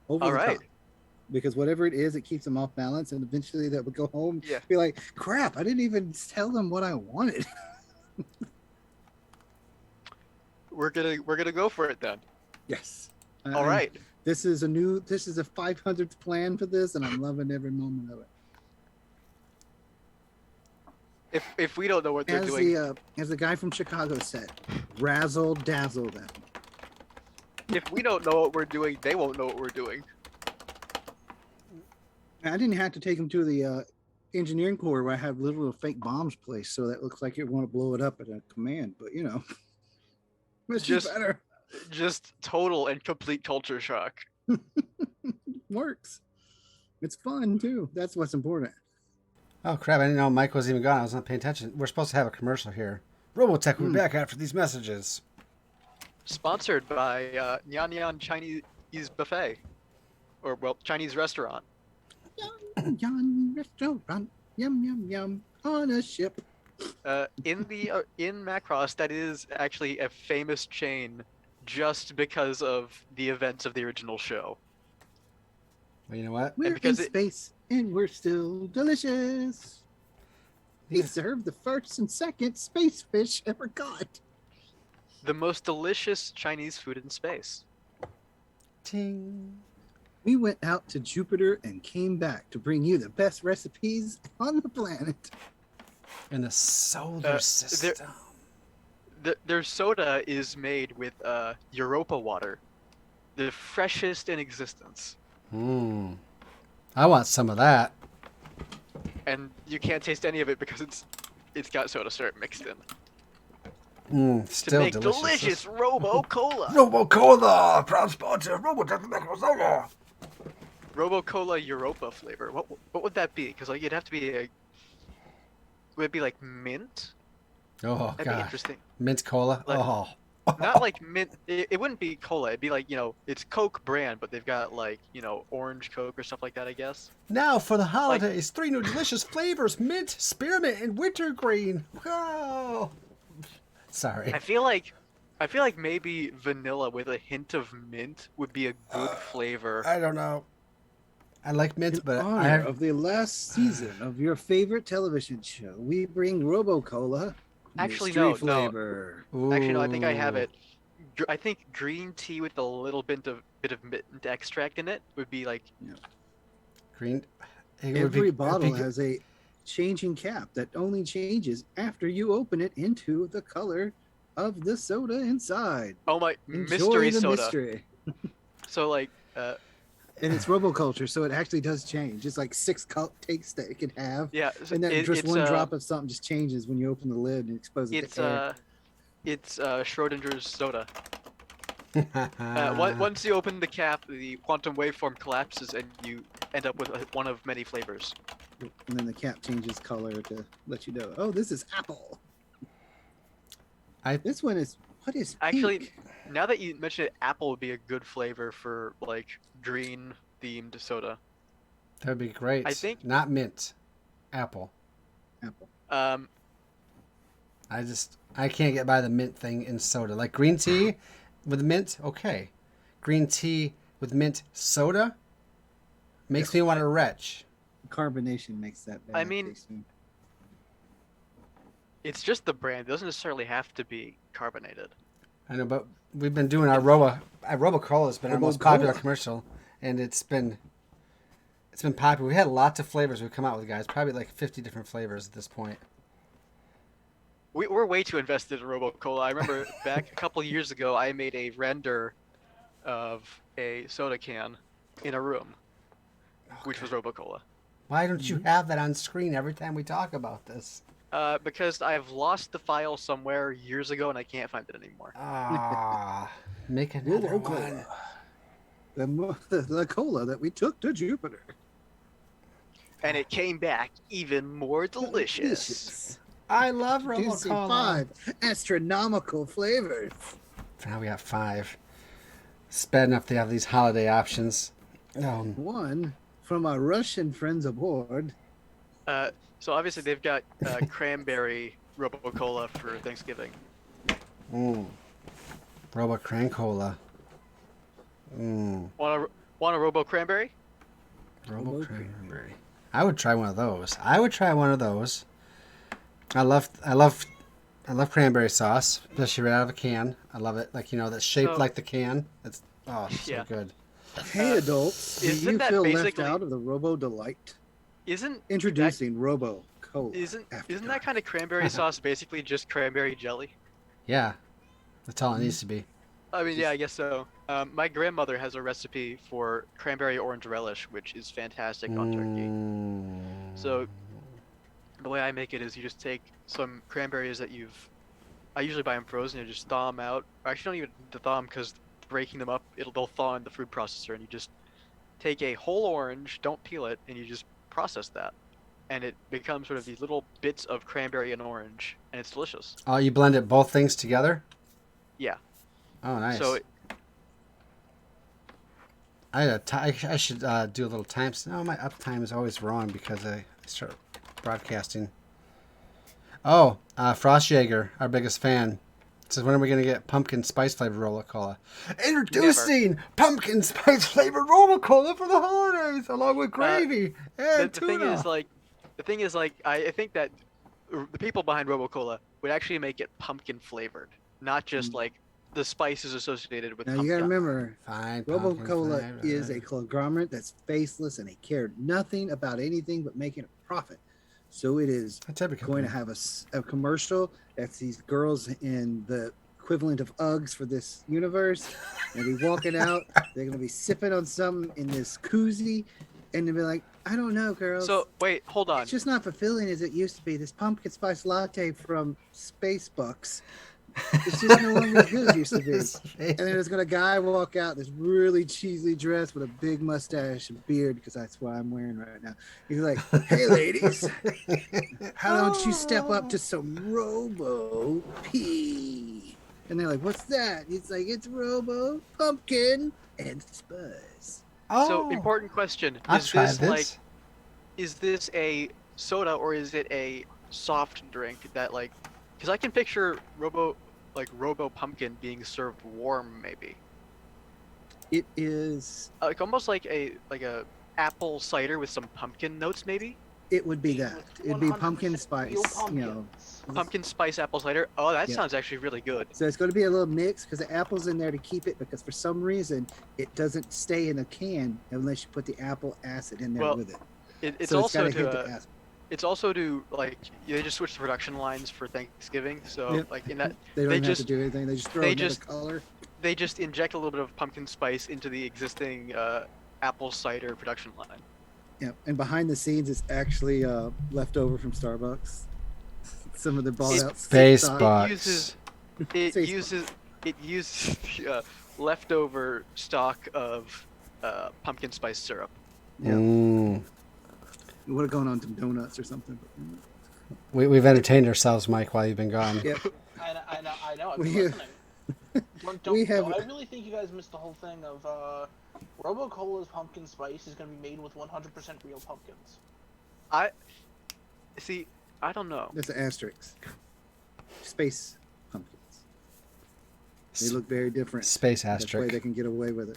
Over All the right. top. Because whatever it is, it keeps them off balance, and eventually they would go home, Yeah. be like, "Crap! I didn't even tell them what I wanted." We're gonna go for it then. Yes. All right. This is a 500th plan for this, and I'm loving every moment of it. If we don't know what they're doing, As the guy from Chicago said, razzle dazzle them. if we don't know what we're doing, they won't know what we're doing. I didn't have to take them to the engineering corps where I have little fake bombs placed, so that looks like you want to blow it up at a command. But this is Just- better. Just total and complete culture shock. Works. It's fun too. That's what's important. Oh crap! I didn't know Mike was even gone. I was not paying attention. We're supposed to have a commercial here. Robotech will be back after these messages. Sponsored by Nyan Nyan Chinese Buffet, or well, Chinese restaurant. Yum, restaurant. Yum yum yum. On a ship. In Macross, that is actually a famous chain, just because of the events of the original show. Well, you know what? We're in because space and we're still delicious. We Yeah. served the first and second space fish ever caught. The most delicious Chinese food in space. Ting. We went out to Jupiter and came back to bring you the best recipes on the planet. In the solar system. Their soda is made with Europa water, the freshest in existence. I want some of that. And you can't taste any of it because it's got soda syrup mixed in. Still to make delicious. Robo-Cola. Robo-Cola! Proud sponsor of Robotech the Saga. Robo-Cola Europa flavor. What would that be? Because like it'd have to be would it be like mint? Oh That'd be god. interesting. Mint cola. Like- Oh. Not like mint. It wouldn't be cola. It'd be like it's Coke brand, but they've got like orange Coke or stuff like that. I guess. Now for the holidays, 3 new delicious flavors: mint, spearmint, and wintergreen. Wow. Sorry. I feel like maybe vanilla with a hint of mint would be a good flavor. I don't know. I like mint, In but honor I have. of the last season of your favorite television show, we bring Robo-Cola. Actually, mystery no. flavor. Actually, no. I think I have Ooh. it. I think green tea with a little bit of mint extract in it would be like. Green. It would Every be bottle good. has a changing cap that only changes after you open it into the color of the soda inside. Oh my Enjoy mystery the soda. mystery. So like. And it's Roboculture, so it actually does change. It's like 6 takes that it can have. Yeah. And then just it's, one drop of something just changes when you open the lid and expose it It's to air. Schrodinger's soda. Once you open the cap, the quantum waveform collapses, and you end up with one of many flavors. And then the cap changes color to let you know, oh, this is apple. This one is, what is pink? Actually, now that you mention it, apple would be a good flavor for like green themed soda. That would be great. I think- Not mint. Apple. Apple. I can't get by the mint thing in soda. Like green tea with mint, okay. Green tea with mint soda makes me want to retch. Carbonation makes that bad. I mean- tasting. It's just the brand. It doesn't necessarily have to be carbonated. I know, but we've been doing our Robo-Cola has been our most Robo-Cola. popular commercial, and it's been popular. We had lots of flavors we've come out with, guys. Probably like 50 different flavors at this point. We're way too invested in Robo-Cola. I remember back a couple years ago, I made a render of a soda can in a room, which was Robo-Cola. Why don't you have that on screen every time we talk about this? Because I've lost the file somewhere years ago and I can't find it anymore. Ah, make another one. The cola that we took to Jupiter. And it came back even more delicious. I love Juicy Robo-Cola. 5 astronomical flavors. Now we got 5. It's bad enough they have these holiday options. One from our Russian friends aboard. So obviously they've got cranberry Robo-Cola for Thanksgiving. Robo-Cran-Cola. Want a Robo-Cranberry? Robo-Cranberry. I would try one of those. I love cranberry sauce, especially right out of a can. I love it. Like, that's shaped So- like the can. It's so Yeah. good. Hey, adults, do isn't you that feel left basically- out of the Robo Delight? Isn't Introducing Robo Cola. Isn't After that dark. kind of cranberry sauce basically just cranberry jelly? Yeah. That's all it needs to be. I mean, yeah, I guess so. My grandmother has a recipe for cranberry orange relish, which is fantastic on turkey. So the way I make it is you just take some cranberries that I usually buy them frozen and just thaw them out. Or actually, don't even thaw them because breaking them up, they'll thaw in the food processor, and you just take a whole orange, don't peel it, and you just process that, and it becomes sort of these little bits of cranberry and orange, and it's delicious. Oh, you blended both things together? Yeah. Oh, nice. So I should do a little time. No, my uptime is always wrong because I start broadcasting. Oh, Frostjäger, our biggest fan, says, when are we going to get pumpkin spice flavored Rola-Cola? Introducing pumpkin spice flavored Rola-Cola for the holidays, along with gravy and the tuna. thing is like I think that the people behind Robo-Cola would actually make it pumpkin flavored, not just like the spices associated with Now pumpkin. you gotta remember, Fine, Robo-Cola pumpkin is a flavor. conglomerate that's faceless and they cared nothing about anything but making a profit. So it is A type of going to company. have a commercial that's these girls in the equivalent of Uggs for this universe. And be walking out, they're gonna be sipping on something in this koozie, and they'll be like, I don't know, girls. So wait, hold on. It's just not fulfilling as it used to be. This pumpkin spice latte from Space Bucks. It's just no longer as good as it used to be. And then there's gonna guy walk out this really cheesy dress with a big mustache and beard, because that's what I'm wearing right now. He's like, hey ladies, how don't you step up to some Robo P? And they're like, what's that? It's like, it's Robo Pumpkin and Spice. Oh, So important question: I'll try this this. like, is this a soda or is it a soft drink that like? Because I can picture Robo Pumpkin being served warm, maybe. It is. Like almost like a apple cider with some pumpkin notes, maybe. It would be that. It'd be 100% pumpkin real spice. You know. pumpkins. Pumpkin spice apple cider. Oh, that Yeah. sounds actually really good. So it's going to be a little mix because the apple's in there to keep it, because for some reason it doesn't stay in a can unless you put the apple acid in there Well, with it. It's So also gotta hit to the acid. it's also to like they just switched the production lines for Thanksgiving, so Yep. like in that They don't they even have to just- do anything. They just throw they another just- color. they just inject a little bit of pumpkin spice into the existing apple cider production line. Yeah, and behind the scenes, it's actually leftover from Starbucks. Some of the bought It- out Space stock. Bucks. It Space uses leftover stock of pumpkin spice syrup. Yeah. Mm. It would have gone on some donuts or something. We've entertained ourselves, Mike, while you've been gone. Yeah, I know. I've We been have- listening. we have- I really think you guys missed the whole thing of Robo-Cola's pumpkin spice is going to be made with 100% real pumpkins. See, I don't know. that's an asterisk. Space pumpkins. They look very different. Space That's why they asterisk. can get away with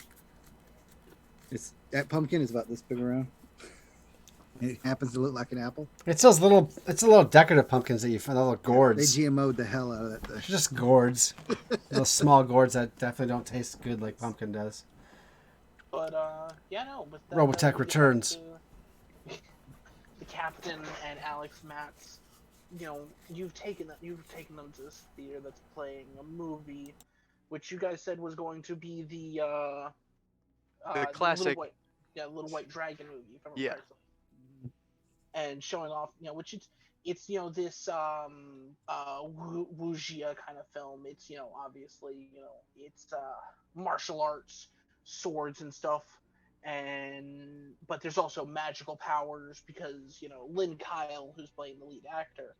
it. That pumpkin is about this big around. It happens to look like an apple. It's those little, it's the little decorative pumpkins that you find, the little They gourds. GMO'd the hell out of that thing. Just gourds. Those small gourds that definitely don't taste good like pumpkin does. But yeah, no. With that, Robotech we get returns. to the captain and Alex Matz. You know, you've taken them to this theater that's playing a movie, which you guys said was going to be the classic- Little White Dragon movie. If I remember Yeah. correctly. And showing off, which it's this wuxia kind of film. It's obviously it's martial arts, swords and stuff, but there's also magical powers because Lynn Kyle, who's playing the lead actor,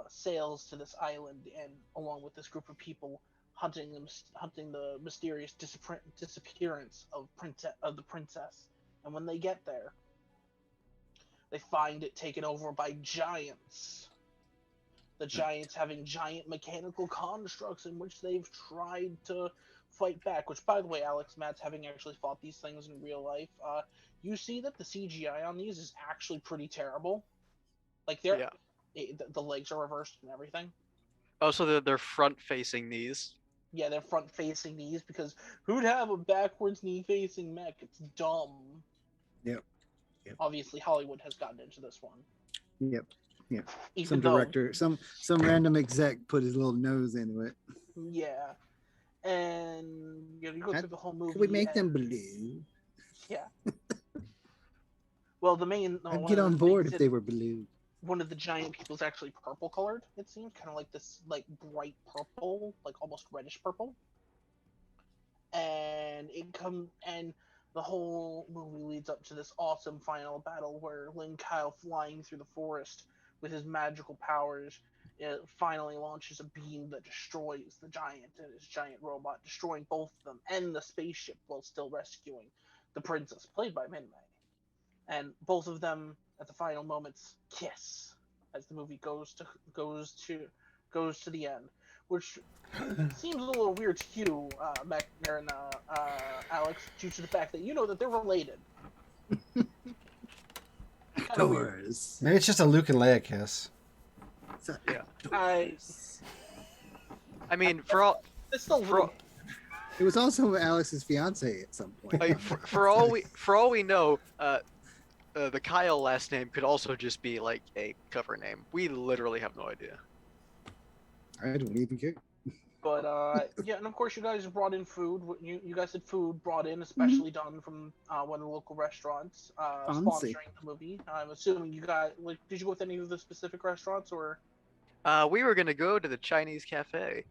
sails to this island and along with this group of people hunting the mysterious disappearance of the princess. And when they get there, they find it taken over by giants. The giants having giant mechanical constructs in which they've tried to fight back. Which, by the way, Alex Matz, having actually fought these things in real life, you see that the CGI on these is actually pretty terrible. Like the legs are reversed and everything. Oh, so they're front facing these. Yeah, they're front facing knees because who'd have a backwards knee facing mech? It's dumb. Yep. Obviously, Hollywood has gotten into this one. Yep. Even Some though, director, some random exec put his little nose into it. Yeah, and you go through the whole movie. Could we make them and- blue? Yeah. Well, the main. I'd get on board if they were blue. one of the giant people is actually purple colored. It seems kind of like this, like bright purple, like almost reddish purple. And the whole movie leads up to this awesome final battle where Lin Kyle, flying through the forest with his magical powers, finally launches a beam that destroys the giant and his giant robot, destroying both of them and the spaceship while still rescuing the princess, played by Min Mei. And both of them at the final moments kiss as the movie goes to the end, which seems a little weird to you, Mac and Alex, due to the fact that you know that they're related. Of Kind of weird. course. Maybe it's just a Luke and Leia kiss. So- Yeah. I mean, for all it's still for, It was also Alex's fiance at some point. like, for all we know, the Kyle last name could also just be like a cover name. We literally have no idea. I don't even care. But yeah, and of course you guys brought in food. You guys had food brought in, especially done from one of the local restaurants Fancy. sponsoring the movie. I'm assuming you got did you go with any of the specific restaurants or? We were gonna go to the Chinese cafe.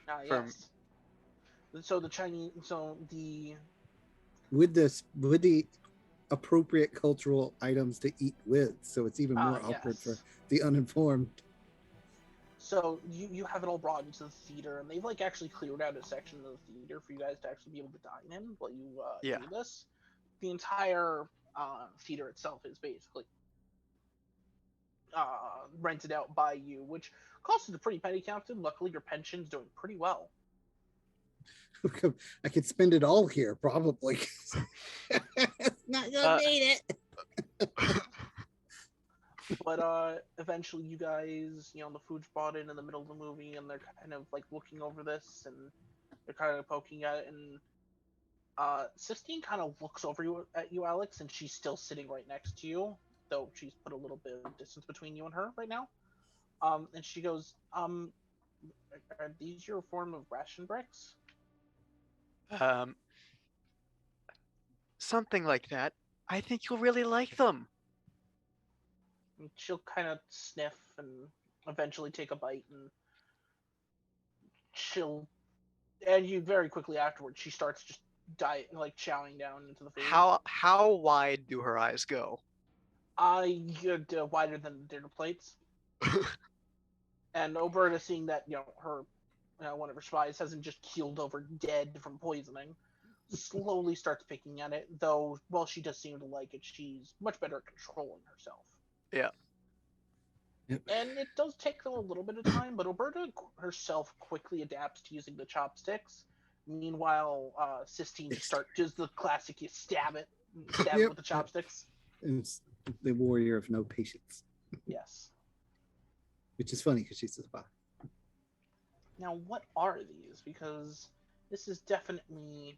From- Yes. So the Chinese, so the With the appropriate cultural items to eat with, so it's even more awkward for the uninformed. So you have it all brought into the theater, and they've like actually cleared out a section of the theater for you guys to actually be able to dine in while you Yeah. do this. The entire theater itself is basically rented out by you, which costs a pretty penny counted. Luckily, your pension's doing pretty well. I could spend it all here, probably. Not gonna need it. But eventually, you guys, the food's brought in the middle of the movie, and they're kind of like looking over this, and they're kind of poking at it, and Sistine kind of looks over at you, Alex, and she's still sitting right next to you, though she's put a little bit of distance between you and her right now. And she goes, are these your form of ration bricks? Something like that. I think you'll really like them. And she'll kind of sniff and eventually take a bite, and you very quickly afterwards, she starts just chowing down into the food. How wide do her eyes go? Wider than the dinner plates. And Oberta, seeing that her one of her spies hasn't just keeled over dead from poisoning, slowly starts picking at it. Though while she does seem to like it, she's much better at controlling herself. Yeah. Yep. And it does take them a little bit of time, but Oberta herself quickly adapts to using the chopsticks. Meanwhile, Sistine does the classic: you stab it with the chopsticks. It's the warrior of no patience, Yes. which is funny because she's a spy. Now, what are these? Because this is definitely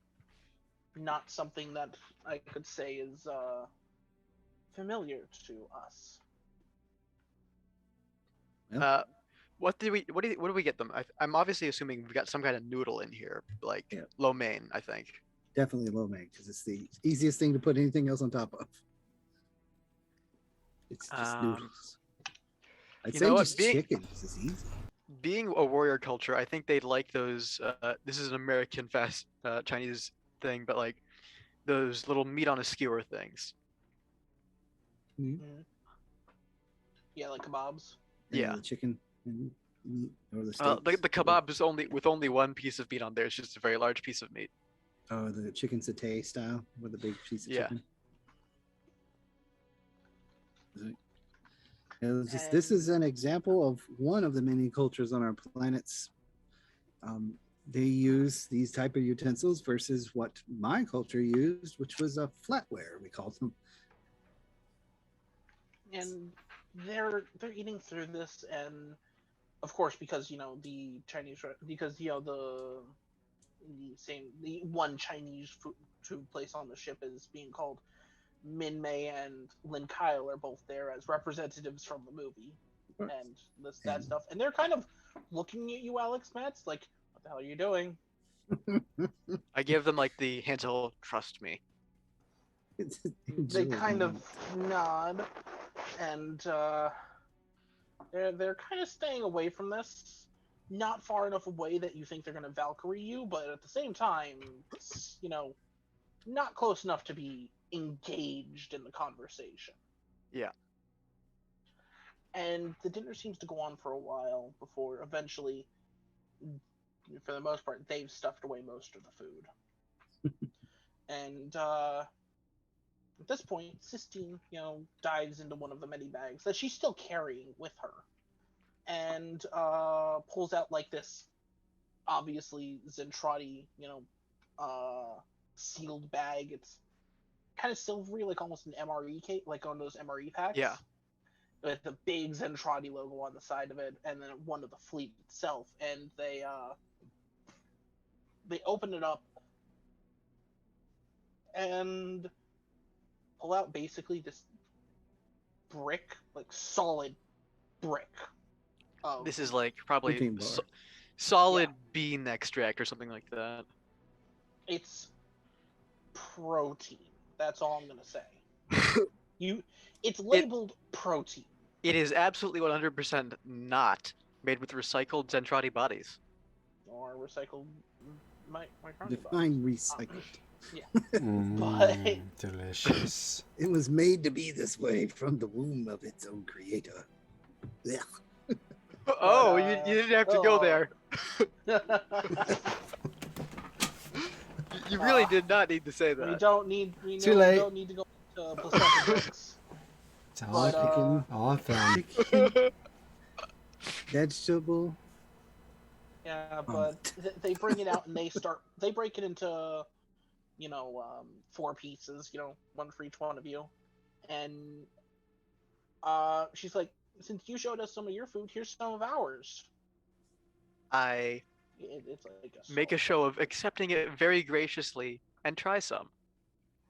not something that I could say is familiar to us. What do we get them? I'm obviously assuming we've got some kind of noodle in here, like Yeah. lo mein, I think. Definitely lo mein because it's the easiest thing to put anything else on top of. It's just noodles. I'd you say know what, just chicken because it's easy. Being a warrior culture, I think they'd like those. This is an American fast Chinese thing, but like those little meat on a skewer things. Mm-hmm. Yeah, like kebabs. Yeah. The chicken and meat or the The steaks. kebab is only one piece of meat on there. It's just a very large piece of meat. Oh, the chicken satay style with a big piece of Yeah. chicken. This is an example of one of the many cultures on our planets. They use these type of utensils versus what my culture used, which was a flatware, we called them. And they're eating through this, and of course, because the Chinese, because the one Chinese food place on the ship is being called Min Mei, and Lin Kyle are both there as representatives from the movie, and that stuff. And they're kind of looking at you, Alex Metz, like, what the hell are you doing? I give them like the hint of trust me. They kind of nod, and They're kind of staying away from this, not far enough away that you think they're going to Valkyrie you, but at the same time, it's, not close enough to be engaged in the conversation. Yeah. And the dinner seems to go on for a while before eventually, for the most part, they've stuffed away most of the food. And at this point, Sistine, dives into one of the many bags that she's still carrying with her, and pulls out like this, obviously Zentradi, sealed bag. It's kind of silvery, like almost an MRE cake, like on those MRE packs. Yeah. With the big Zentradi logo on the side of it, and then one of the fleet itself, and they open it up and pull out basically this brick, like solid brick. This is like probably Protein bar. solid bean extract or something like that. It's protein. That's all I'm gonna say. It's labeled protein. It is absolutely 100% not made with recycled Zentradi bodies. Or recycled micron. Define recycled. But Delicious. It was made to be this way from the womb of its own creator. Blech. Oh, you didn't have to go there. You really did not need to say that. We don't need to go into placenta jokes. It's all, But, all film. Chicken, vegetable. Yeah, but they bring it out and they break it into, 4 pieces, one for each one of you. And she's like, since you showed us some of your food, here's some of ours. It's like Make a show of accepting it very graciously and try some.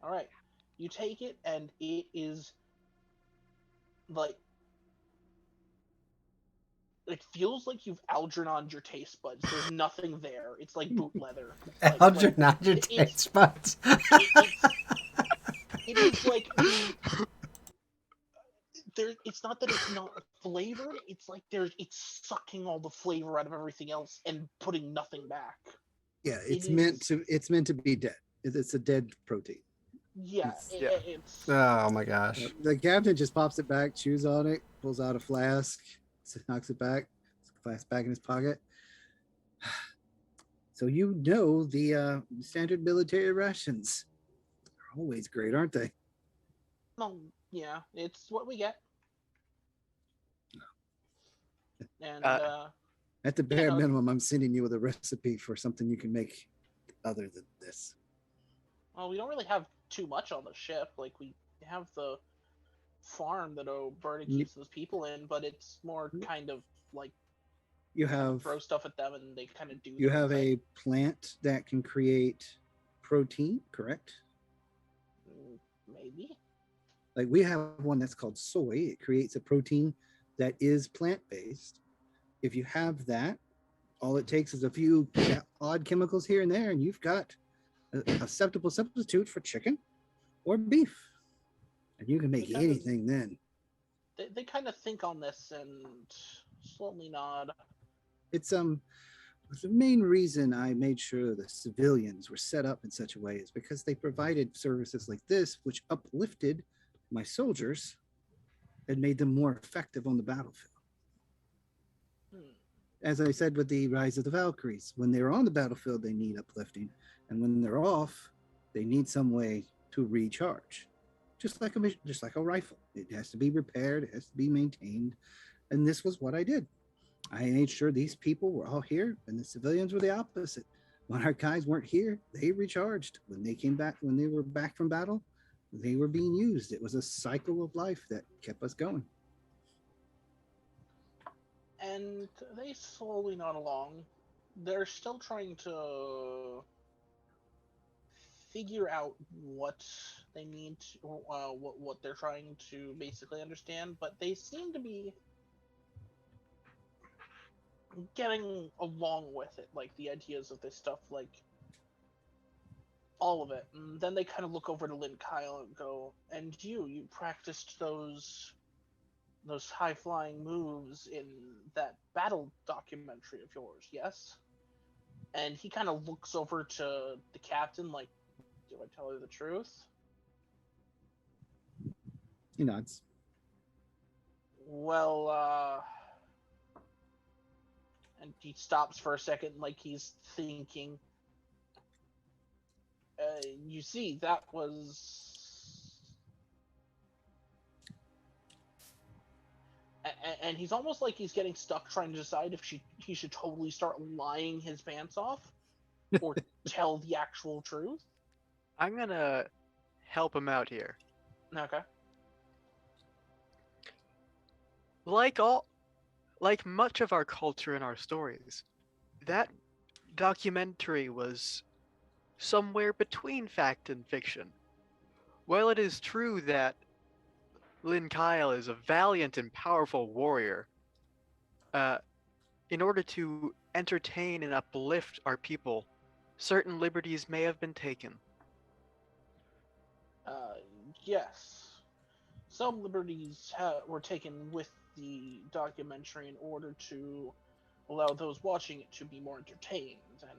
All right, you take it and it is like, it feels like you've Algernoned your taste buds. There's nothing there. It's like boot leather. Algernon your taste buds. It is like it's not that it's not flavored. It's like it's sucking all the flavor out of everything else and putting nothing back. Yeah, it's meant to be dead. It's a dead protein. Yeah, it's Oh my gosh. The captain just pops it back, chews on it, pulls out a flask, knocks it back, flask back in his pocket. So the standard military rations are always great, aren't they? no, yeah, it's what we get. And At the bare minimum, I'm sending you with a recipe for something you can make other than this. well, we don't really have too much on the ship. Like, we have the farm that Oberta keeps those people in, but it's more kind of like You have throw stuff at them and they kind of do. you have a plant that can create protein, correct? Maybe. Like we have one that's called soy. It creates a protein that is plant-based. If you have that, all it takes is a few odd chemicals here and there, and you've got a acceptable substitute for chicken or beef. And you can make anything then. They kind of think on this and slowly nod. It's the main reason I made sure the civilians were set up in such a way is because they provided services like this, which uplifted my soldiers and made them more effective on the battlefield. As I said with the Rise of the Valkyries, when they're on the battlefield, they need uplifting. And when they're off, they need some way to recharge. Just like a rifle. It has to be repaired, it has to be maintained. And this was what I did. I made sure these people were all here and the civilians were the opposite. When our guys weren't here, they recharged. When they came back, when they were back from battle, they were being used. It was a cycle of life that kept us going. And they slowly nod along. They're still trying to figure out what they need, what they're trying to basically understand, but they seem to be getting along with it, like the ideas of this stuff, like all of it. And then they kind of look over to Lynn Kyle and go, and you practiced those those high-flying moves in that battle documentary of yours, yes? And he kind of looks over to the captain like, do I tell her the truth? He nods. Well, and he stops for a second like he's thinking. You see, that was... And he's almost like he's getting stuck trying to decide if he should totally start lying his pants off or tell the actual truth. I'm gonna help him out here. Okay. Like much of our culture and our stories, that documentary was somewhere between fact and fiction. While it is true that Lin Kyle is a valiant and powerful warrior, in order to entertain and uplift our people, certain liberties may have been taken. Yes. Some liberties were taken with the documentary in order to allow those watching it to be more entertained and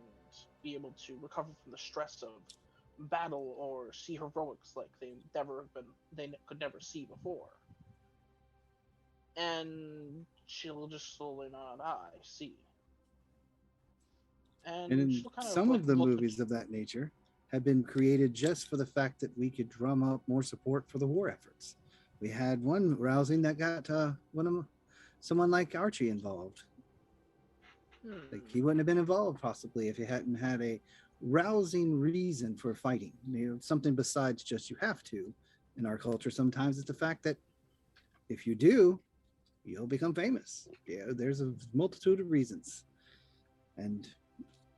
be able to recover from the stress of battle or see heroics like they could never see before. And she'll just slowly nod, I see. And she'll kind some like of the look at movies of that nature have been created just for the fact that we could drum up more support for the war efforts. We had one rousing that got someone like Archie involved. Like he wouldn't have been involved possibly if you hadn't had a rousing reason for fighting. Something besides just you have to. In our culture, sometimes it's the fact that if you do, you'll become famous. Yeah, there's a multitude of reasons. And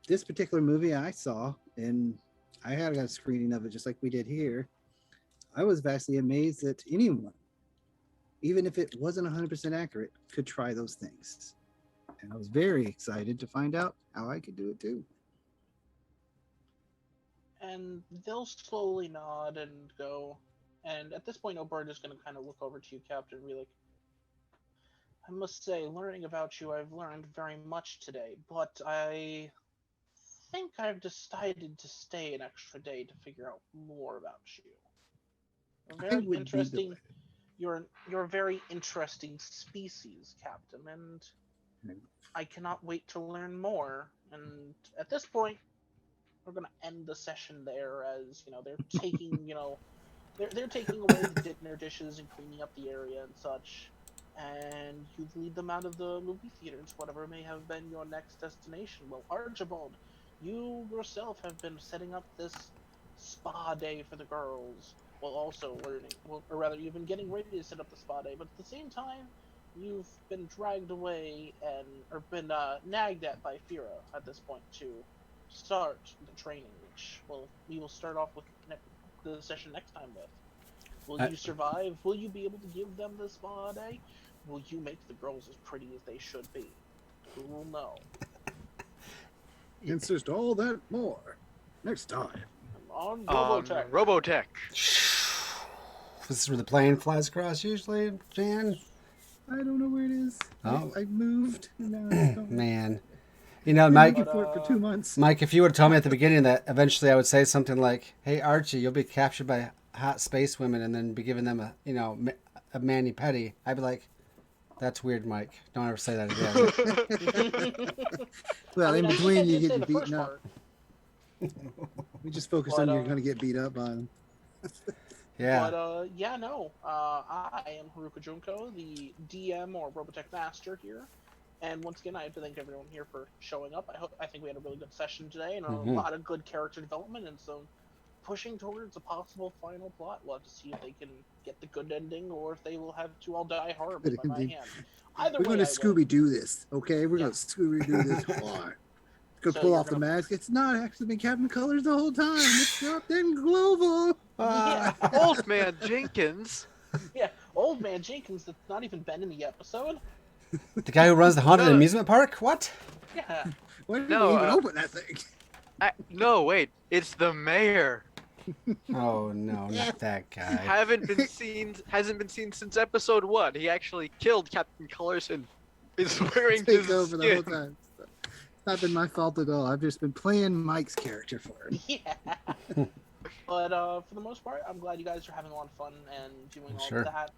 this particular movie I saw, and I had a screening of it just like we did here. I was vastly amazed that anyone, even if it wasn't 100% accurate, could try those things. And I was very excited to find out how I could do it too. And they'll slowly nod and go. And at this point, O'Bird is going to kind of look over to you, Captain, and be like, I must say, learning about you, I've learned very much today, but I think I've decided to stay an extra day to figure out more about you. Very interesting. You're a very interesting species, Captain, and I cannot wait to learn more. And at this point, we're gonna end the session there, as they're taking they're taking away the dinner dishes and cleaning up the area and such. And you lead them out of the movie theaters, whatever may have been your next destination. Well, Archibald, you yourself have been setting up this spa day for the girls, while also learning, or rather, you've been getting ready to set up the spa day, but at the same time, you've been dragged away or been nagged at by Fira at this point to start the training, which, well, we will start off with the session next time with. Will you survive? Will you be able to give them the spa day? Will you make the girls as pretty as they should be? Who will know? Insist all that more next time on Robotech. Robotech. This is where the plane flies across usually, Jan? I don't know where it is. Oh. I moved. Man. Mike, for 2 months. Mike, if you would have told me at the beginning that eventually I would say something like, hey, Archie, you'll be captured by hot space women and then be giving them a mani-pedi, I'd be like, that's weird, Mike. Don't ever say that again. Well, in between you get beaten up. We just focus on you're going to get beat up on. Yeah. But I am Harukajunko, the DM or Robotech Master here. And once again, I have to thank everyone here for showing up. I think we had a really good session today, and a lot of good character development, and some pushing towards a possible final plot. We'll have to see if they can get the good ending, or if they will have to all die horribly by my hand. Either We're going to Scooby-Doo this, okay? We're going to Scooby-Doo this hard. Go pull off the mask. It's not actually been Captain Colors the whole time. It's Captain Global. Old Man Jenkins. Yeah, Old Man Jenkins that's not even been in the episode. The guy who runs the haunted amusement park? What? Yeah. Why did we even open that thing? No, wait. It's the mayor. Oh no, not that guy. Hasn't been seen since episode 1. He actually killed Captain Colors and is wearing Take his over the whole skin. time. It's not been my fault at all. I've just been playing Mike's character for him. Yeah. But for the most part, I'm glad you guys are having a lot of fun and doing all Sure. of that.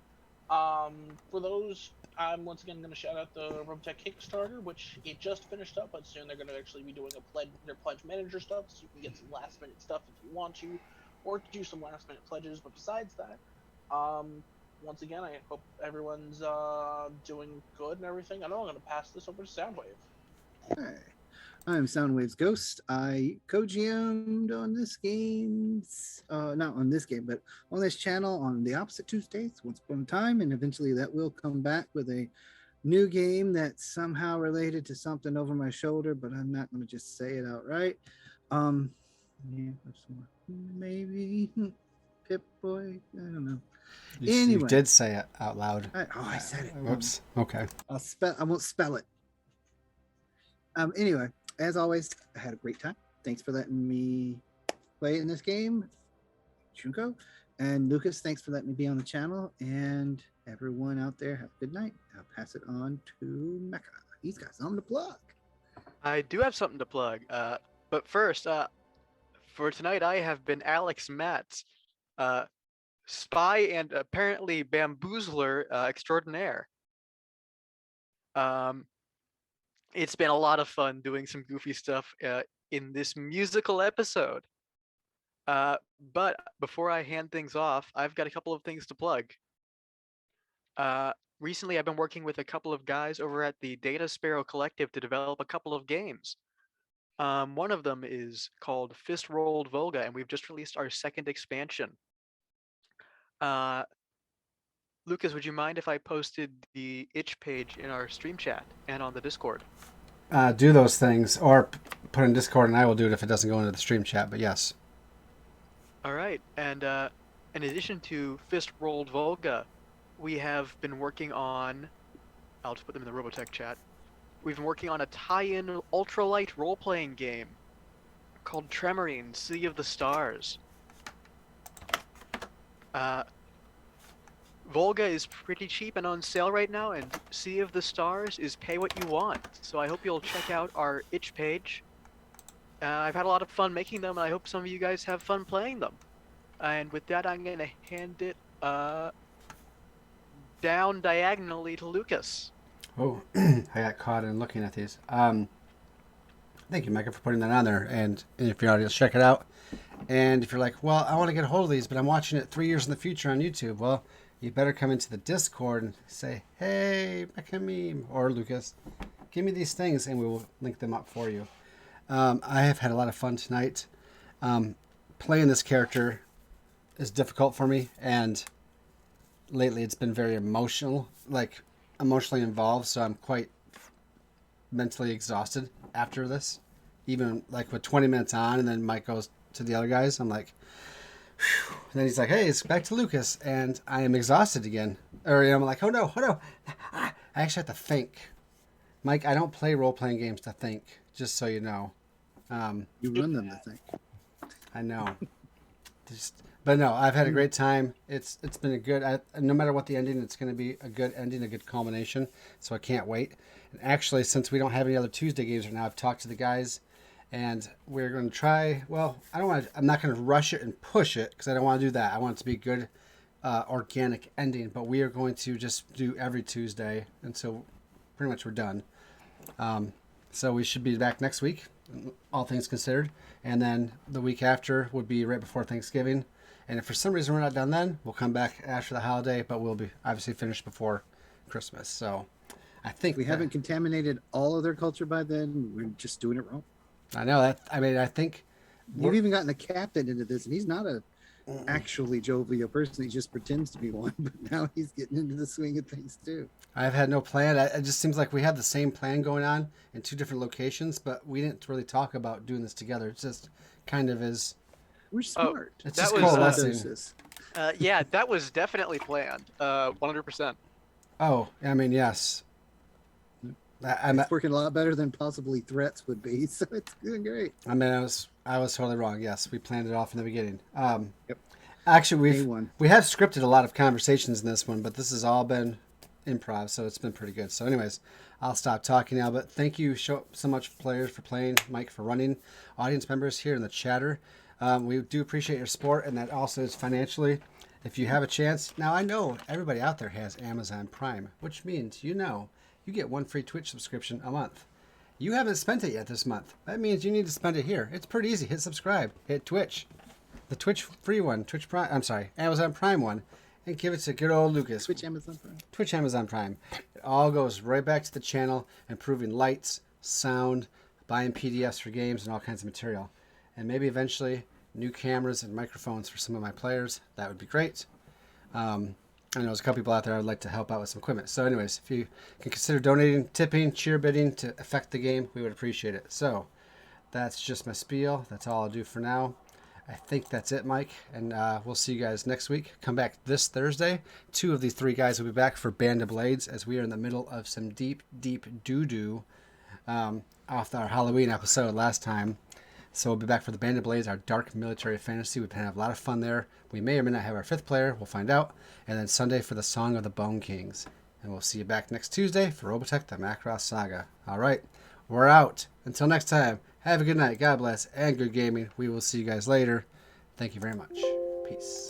For those, I'm once again going to shout out the Robotech Kickstarter, which it just finished up, but soon they're going to actually be doing their pledge manager stuff, so you can get some last minute stuff if you want to, or do some last minute pledges. But besides that, once again, I hope everyone's doing good and everything. I know I'm going to pass this over to Soundwave. Hi, I'm Soundwavesghost. I co-GM'd on this game, not on this game, but on this channel on the opposite Tuesdays once upon a time, and eventually that will come back with a new game that's somehow related to something over my shoulder, but I'm not going to just say it outright. Yeah, maybe Pip Boy. I don't know. You Anyway. did say it out loud. I said it. Whoops. Okay. I won't spell it. Anyway, as always, I had a great time. Thanks for letting me play in this game, Junko. And Lucas, thanks for letting me be on the channel. And everyone out there, have a good night. I'll pass it on to Mecha. He's got something to plug. I do have something to plug. But first, for tonight, I have been Alex Matz, spy and apparently bamboozler extraordinaire. It's been a lot of fun doing some goofy stuff in this musical episode. But before I hand things off, I've got a couple of things to plug. Recently, I've been working with a couple of guys over at the Data Sparrow Collective to develop a couple of games. One of them is called Fist Rolled Volga, and we've just released our second expansion. Lucas, would you mind if I posted the itch page in our stream chat and on the Discord? Do those things, or put in Discord, and I will do it if it doesn't go into the stream chat. But yes. All right, and in addition to Fist Rolled Volga, we have been working on. I'll just put them in the Robotech chat. We've been working on a tie-in ultralight role-playing game called Tremorine: Sea of the Stars. Volga is pretty cheap and on sale right now, and Sea of the Stars is pay what you want. So I hope you'll check out our itch page. I've had a lot of fun making them, and I hope some of you guys have fun playing them. And with that, I'm going to hand it down diagonally to Lucas. Oh, I got caught in looking at these. Thank you, Micah, for putting that on there. And if you're audience, check it out. And if you're like, well, I want to get a hold of these, but I'm watching it 3 years in the future on YouTube, well, you better come into the Discord and say, hey, Mecha Meme, or Lucas, give me these things, and we will link them up for you. I have had a lot of fun tonight. Playing this character is difficult for me, and lately it's been very emotionally involved, so I'm quite mentally exhausted after this. Even like with 20 minutes on, and then Mike goes to the other guys, I'm like, whew. And then he's like, hey, it's back to Lucas, and I am exhausted again. Or I'm like, oh no. I actually have to think. Mike, I don't play role-playing games to think, just so you know. You run them to think. I know. But no, I've had a great time. It's been a good, no matter what the ending, it's going to be a good ending, a good culmination. So I can't wait. And actually, since we don't have any other Tuesday games right now, I've talked to the guys, and we're going to try. Well, I'm not going to rush it and push it because I don't want to do that. I want it to be a good, organic ending. But we are going to just do every Tuesday until pretty much we're done. So we should be back next week, all things considered, and then the week after would be right before Thanksgiving. And if for some reason we're not done then, we'll come back after the holiday, but we'll be obviously finished before Christmas. So I think We haven't contaminated all of their culture by then. We're just doing it wrong. I know that. I mean, I think You've even gotten the captain into this, and he's not a actually jovial person. He just pretends to be one, but now he's getting into the swing of things too. I've had no plan. It just seems like we had the same plan going on in two different locations, but we didn't really talk about doing this together. It's just kind of is. We're smart. It's That just was, coalescing. Yeah, that was definitely planned. 100%. Oh, I mean, yes. I'm It's working a lot better than possibly threats would be, so it's doing great. I mean, I was I was totally wrong. Yes, we planned it off in the beginning. Yep. Actually, A1. we have scripted a lot of conversations in this one, but this has all been improv, so it's been pretty good. So, anyways, I'll stop talking now. But thank you so much, players, for playing, Mike for running, audience members here in the chatter. We do appreciate your support, and that also is financially. If you have a chance, now I know everybody out there has Amazon Prime, which means you get one free Twitch subscription a month. You haven't spent it yet this month. That means you need to spend it here. It's pretty easy. Hit subscribe. Hit Twitch. The Twitch free one. Twitch Prime. I'm sorry, Amazon Prime one. And give it to good old Lucas. Twitch Amazon Prime. Twitch Amazon Prime. It all goes right back to the channel, improving lights, sound, buying PDFs for games, and all kinds of material. And maybe eventually new cameras and microphones for some of my players. That would be great. I know there's a couple people out there I'd like to help out with some equipment. So anyways, if you can consider donating, tipping, cheer bidding to affect the game, we would appreciate it. So that's just my spiel. That's all I'll do for now. I think that's it, Mike. And we'll see you guys next week. Come back this Thursday. 2 of these 3 guys will be back for Band of Blades as we are in the middle of some deep, deep doo-doo off our Halloween episode last time. So we'll be back for the Band of Blades, our dark military fantasy. We've had a lot of fun there. We may or may not have our 5th player. We'll find out. And then Sunday for the Song of the Bone Kings. And we'll see you back next Tuesday for Robotech, the MACROSS Saga. All right, we're out. Until next time, have a good night. God bless and good gaming. We will see you guys later. Thank you very much. Peace.